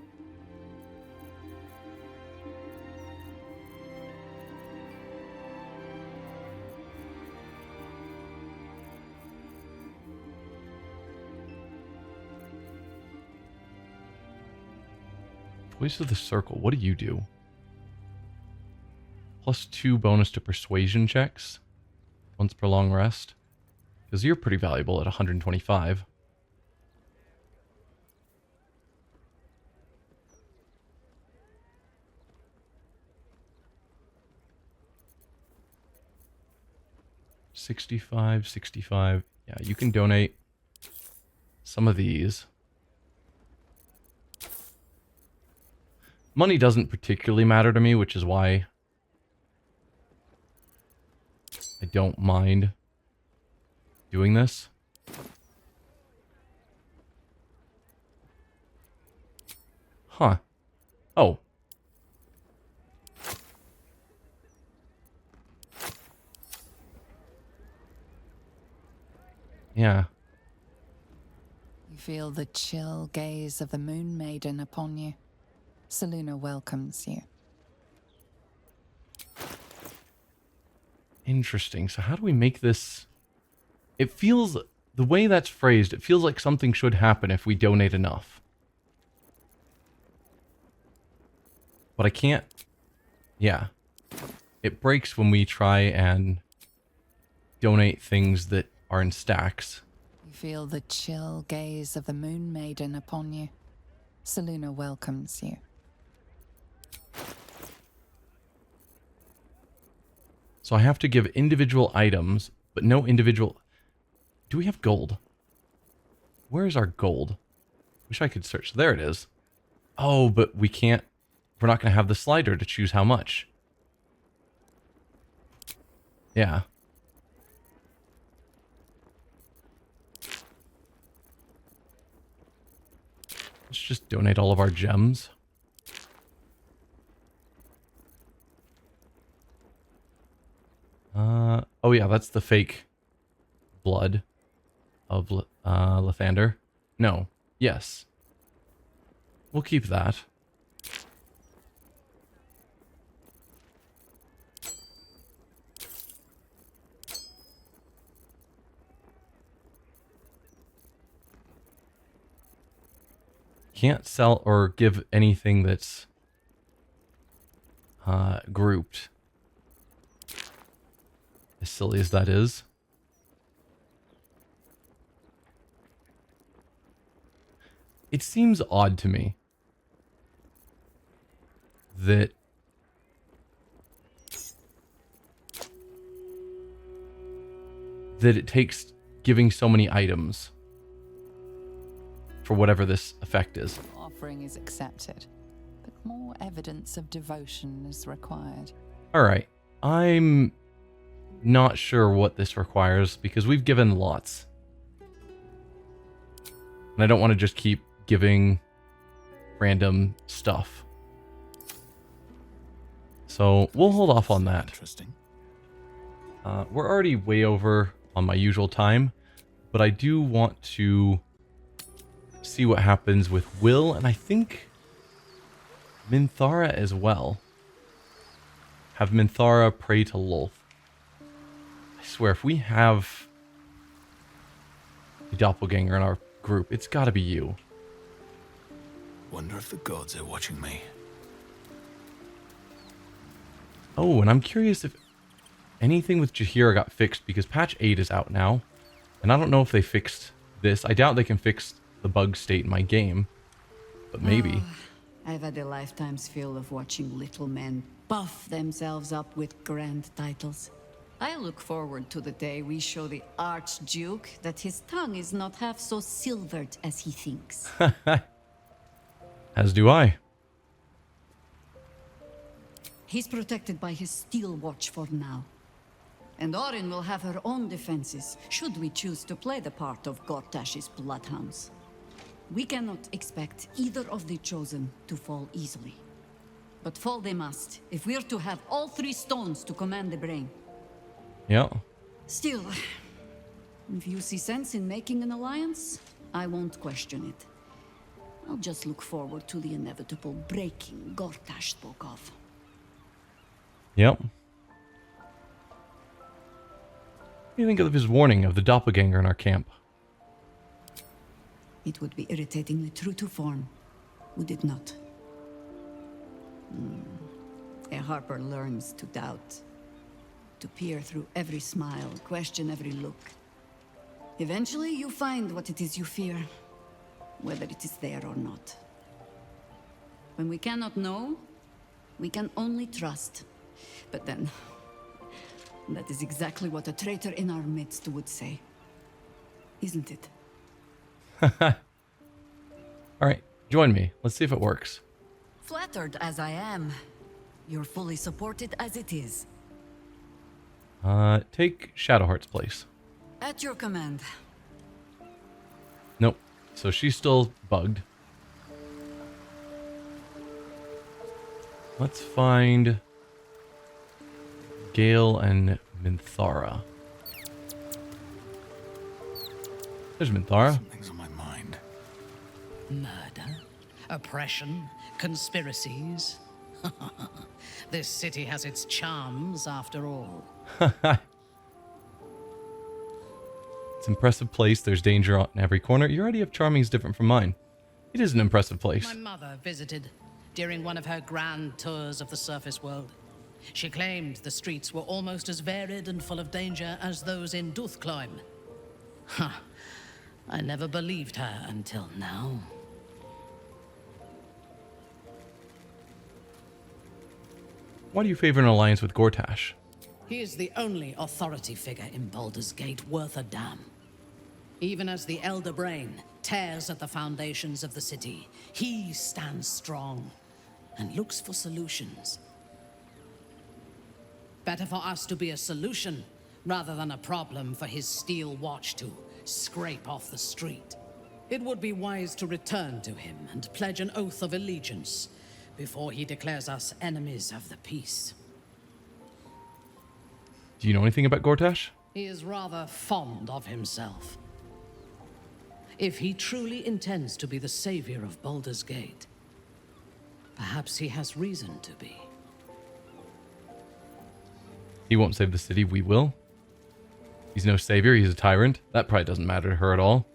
Voice of the Circle. What do you do? +2 bonus to persuasion checks. Once per long rest. Because you're pretty valuable at 125. $65. Yeah, you can donate some of these. Money doesn't particularly matter to me, which is why I don't mind doing this. Huh. Oh. Yeah. You feel the chill gaze of the Moon Maiden upon you. Selûne welcomes you. Interesting. So how do we make this... It feels... The way that's phrased, it feels like something should happen if we donate enough. But I can't... Yeah. It breaks when we try and donate things that are in stacks. You feel the chill gaze of the Moon Maiden upon you. Selûne welcomes you. So I have to give individual items, but no individual... Do we have gold? Where is our gold? Wish I could search. There it is. Oh, but we can't... We're not going to have the slider to choose how much. Yeah. Let's just donate all of our gems. Oh yeah, that's the fake blood of Lathander. No. Yes. We'll keep that. Can't sell or give anything that's grouped. As silly as that is. It seems odd to me that it takes giving so many items for whatever this effect is. Offering is accepted, but more evidence of devotion is required. Alright, I'm not sure what this requires because we've given lots. And I don't want to just keep giving random stuff. So we'll hold off on that. Interesting. We're already way over on my usual time, but I do want to see what happens with Will, and I think Minthara as well. Have Minthara pray to Lolth. I swear, if we have a doppelganger in our group, it's gotta be you. Wonder if the gods are watching me. Oh, and I'm curious if anything with Jaheira got fixed, because patch 8 is out now. And I don't know if they fixed this. I doubt they can fix the bug state in my game. But maybe. Oh, I've had a lifetime's fill of watching little men buff themselves up with grand titles. I look forward to the day we show the Archduke that his tongue is not half so silvered as he thinks. As do I. He's protected by his steel watch for now. And Orin will have her own defenses, should we choose to play the part of Gortash's bloodhounds. We cannot expect either of the Chosen to fall easily. But fall they must, if we're to have all 3 stones to command the brain. Yeah. Still, If you see sense in making an alliance, I won't question it. I'll just look forward to the inevitable breaking Gortash spoke of. Yep. What do you think of his warning of the doppelganger in our camp? It would be irritatingly true to form, would it not? A Harper learns to doubt, to peer through every smile, question every look. Eventually, you find what it is you fear, whether it is there or not. When we cannot know, we can only trust. But then, that is exactly what a traitor in our midst would say. Isn't it? Alright, join me. Let's see if it works. Flattered as I am, you're fully supported as it is. Take Shadowheart's place. At your command. Nope. So she's still bugged. Let's find Gale and Minthara. There's Minthara. Something's on my mind. Murder, oppression, conspiracies. This city has its charms, after all. It's an impressive place. There's danger on every corner. Your idea of charming is different from mine. It is an impressive place. My mother visited during one of her grand tours of the surface world. She claimed the streets were almost as varied and full of danger as those in Duthcloim. Huh. I never believed her until now. Why do you favor an alliance with Gortash? He is the only authority figure in Baldur's Gate worth a damn. Even as the Elder Brain tears at the foundations of the city, he stands strong and looks for solutions. Better for us to be a solution rather than a problem for his steel watch to scrape off the street. It would be wise to return to him and pledge an oath of allegiance before he declares us enemies of the peace. Do you know anything about Gortash? He is rather fond of himself. If he truly intends to be the savior of Baldur's Gate, perhaps he has reason to be. He won't save the city, we will. He's no savior, he's a tyrant. That probably doesn't matter to her at all.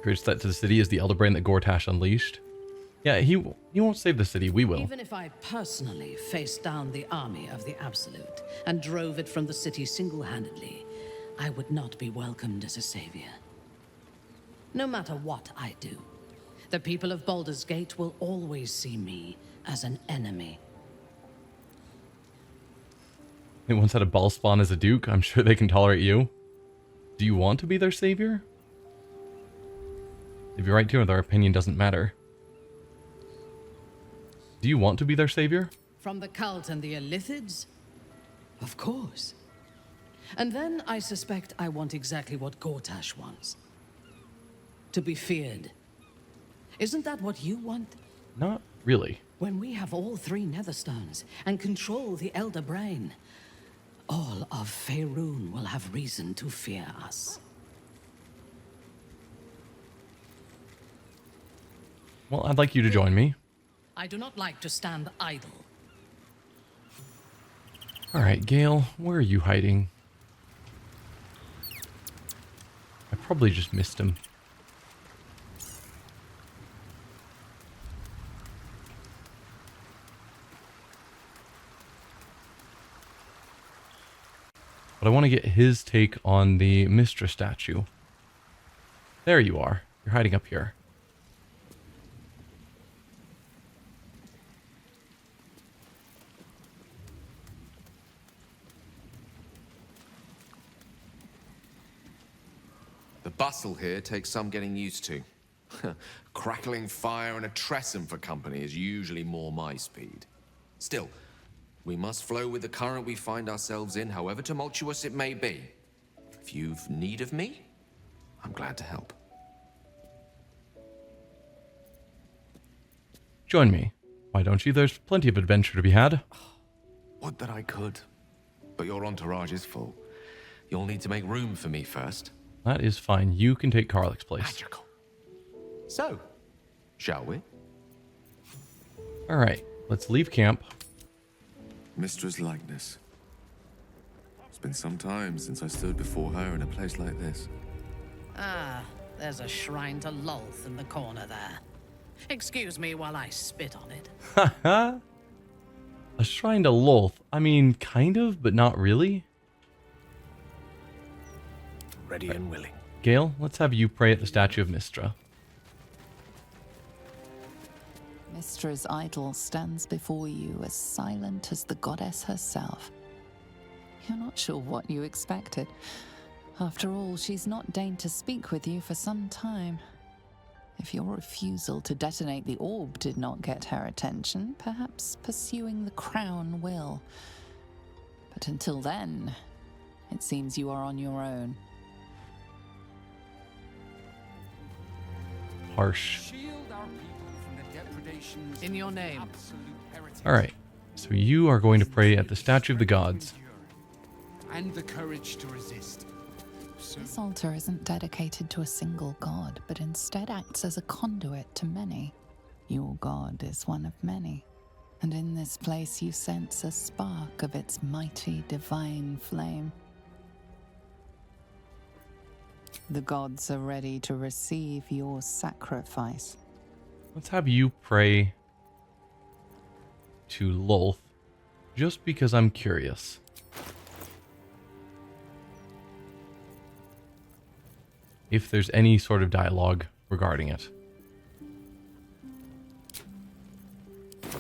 Greatest threat to the city is the Elder Brain that Gortash unleashed. Yeah, he won't save the city, we will. Even if I personally faced down the army of the Absolute and drove it from the city single-handedly, I would not be welcomed as a savior. No matter what I do, the people of Baldur's Gate will always see me as an enemy. They once had a ball spawn as a duke. I'm sure they can tolerate you. Do you want to be their savior? If you're right to, their opinion doesn't matter. Do you want to be their savior? From the cult and the Illithids? Of course. And then I suspect I want exactly what Gortash wants. To be feared. Isn't that what you want? Not really. When we have all three Netherstones and control the Elder Brain, all of Faerun will have reason to fear us. Well, I'd like you to join me. I do not like to stand idle. Alright, Gale, where are you hiding? I probably just missed him. But I want to get his take on the Mistra statue. There you are. You're hiding up here. The bustle here takes some getting used to. Crackling fire and a tresson for company is usually more my speed. Still, we must flow with the current we find ourselves in, however tumultuous it may be. If you've need of me, I'm glad to help. Join me. Why don't you? There's plenty of adventure to be had. Would that I could. But your entourage is full. You'll need to make room for me first. That is fine. You can take Karlach's place. Magical. So, shall we? All right, let's leave camp. Mistress likeness. It's been some time since I stood before her in a place like this. Ah, there's a shrine to Lolth in the corner there. Excuse me while I spit on it. Haha. A shrine to Lolth. I mean, kind of, but not really. Ready and willing. Gale, let's have you pray at the statue of Mystra. Mistra's idol stands before you as silent as the goddess herself. You're not sure what you expected. After all, she's not deigned to speak with you for some time. If your refusal to detonate the orb did not get her attention, perhaps pursuing the crown will. But until then, it seems you are on your own. Harsh. In your name. All right, so you are going to pray at the statue of the gods. And the courage to resist. This altar isn't dedicated to a single god, but instead acts as a conduit to many. Your god is one of many, and in this place you sense a spark of its mighty divine flame. The gods are ready to receive your sacrifice. Let's have you pray to Lolth, just because I'm curious. If there's any sort of dialogue regarding it.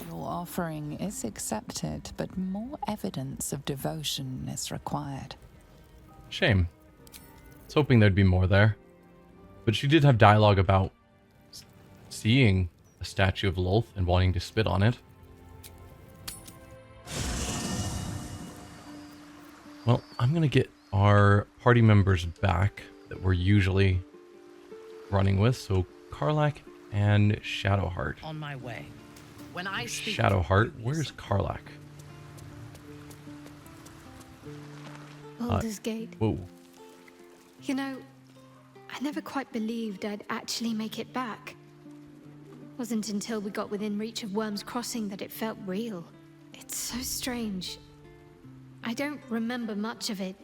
Your offering is accepted, but more evidence of devotion is required. Shame. I was hoping there'd be more there. But she did have dialogue about seeing a statue of Lolth and wanting to spit on it. Well, I'm going to get our party members back that we're usually running with. So Karlach and Shadowheart. On my way. When I speak Shadowheart, where's Karlach? Baldur's Gate. Whoa. You know, I never quite believed I'd actually make it back. Wasn't until we got within reach of Worm's Crossing that it felt real. It's so strange. I don't remember much of it,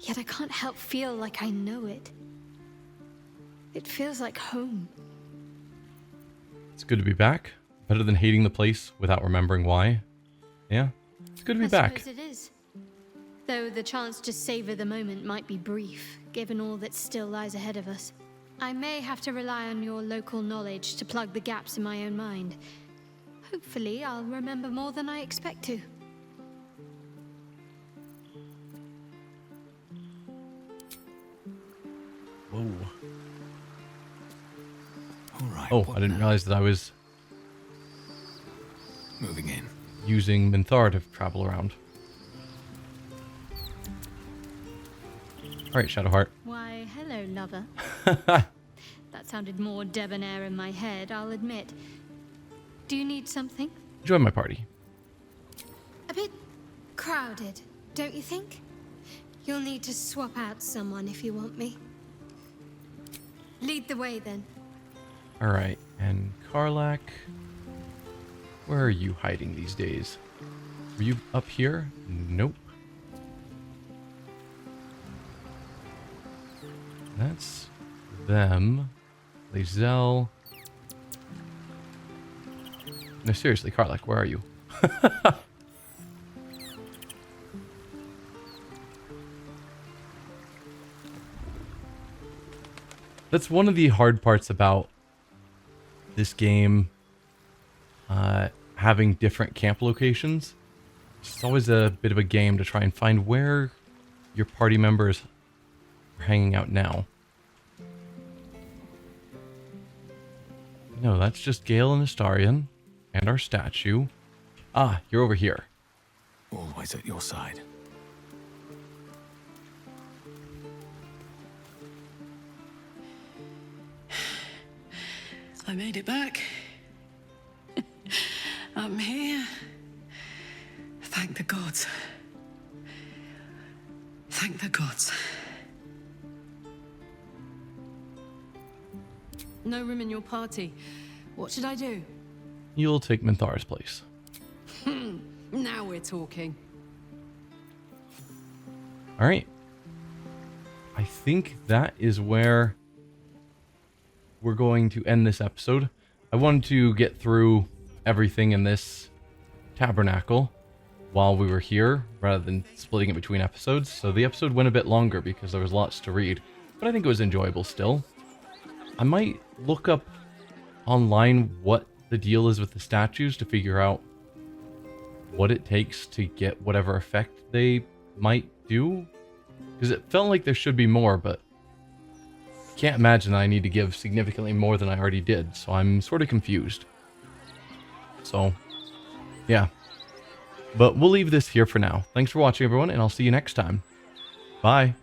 yet I can't help feel like I know it. It feels like home. It's good to be back. Better than hating the place without remembering why. Yeah, it's good to be back. I suppose it is. Though the chance to savor the moment might be brief, given all that still lies ahead of us. I may have to rely on your local knowledge to plug the gaps in my own mind. Hopefully, I'll remember more than I expect to. Whoa. All right. Oh, I didn't realize that I was moving in. Using Minthar to travel around. All right, Shadowheart. Why, hello, lover. That sounded more debonair in my head, I'll admit. Do you need something? Join my party. A bit crowded, don't you think? You'll need to swap out someone if you want me. Lead the way, then. All right, and Karlach, where are you hiding these days? Were you up here? Nope. That's them. Lae'zel. No, seriously, Karlach, where are you? That's one of the hard parts about this game, having different camp locations. It's always a bit of a game to try and find where your party members are hanging out now. No, that's just Gale and Astarion and our statue. Ah, you're over here. Always at your side. I made it back. I'm here. Thank the gods. Thank the gods. No room in your party. What should I do? You'll take Minthar's place. Now we're talking. All right. I think that is where we're going to end this episode. I wanted to get through everything in this Tabernacle while we were here, rather than splitting it between episodes. So the episode went a bit longer because there was lots to read, but I think it was enjoyable still. I might look up online what the deal is with the statues to figure out what it takes to get whatever effect they might do. Because it felt like there should be more, but can't imagine I need to give significantly more than I already did, so I'm sort of confused. So, yeah. But we'll leave this here for now. Thanks for watching, everyone, and I'll see you next time. Bye.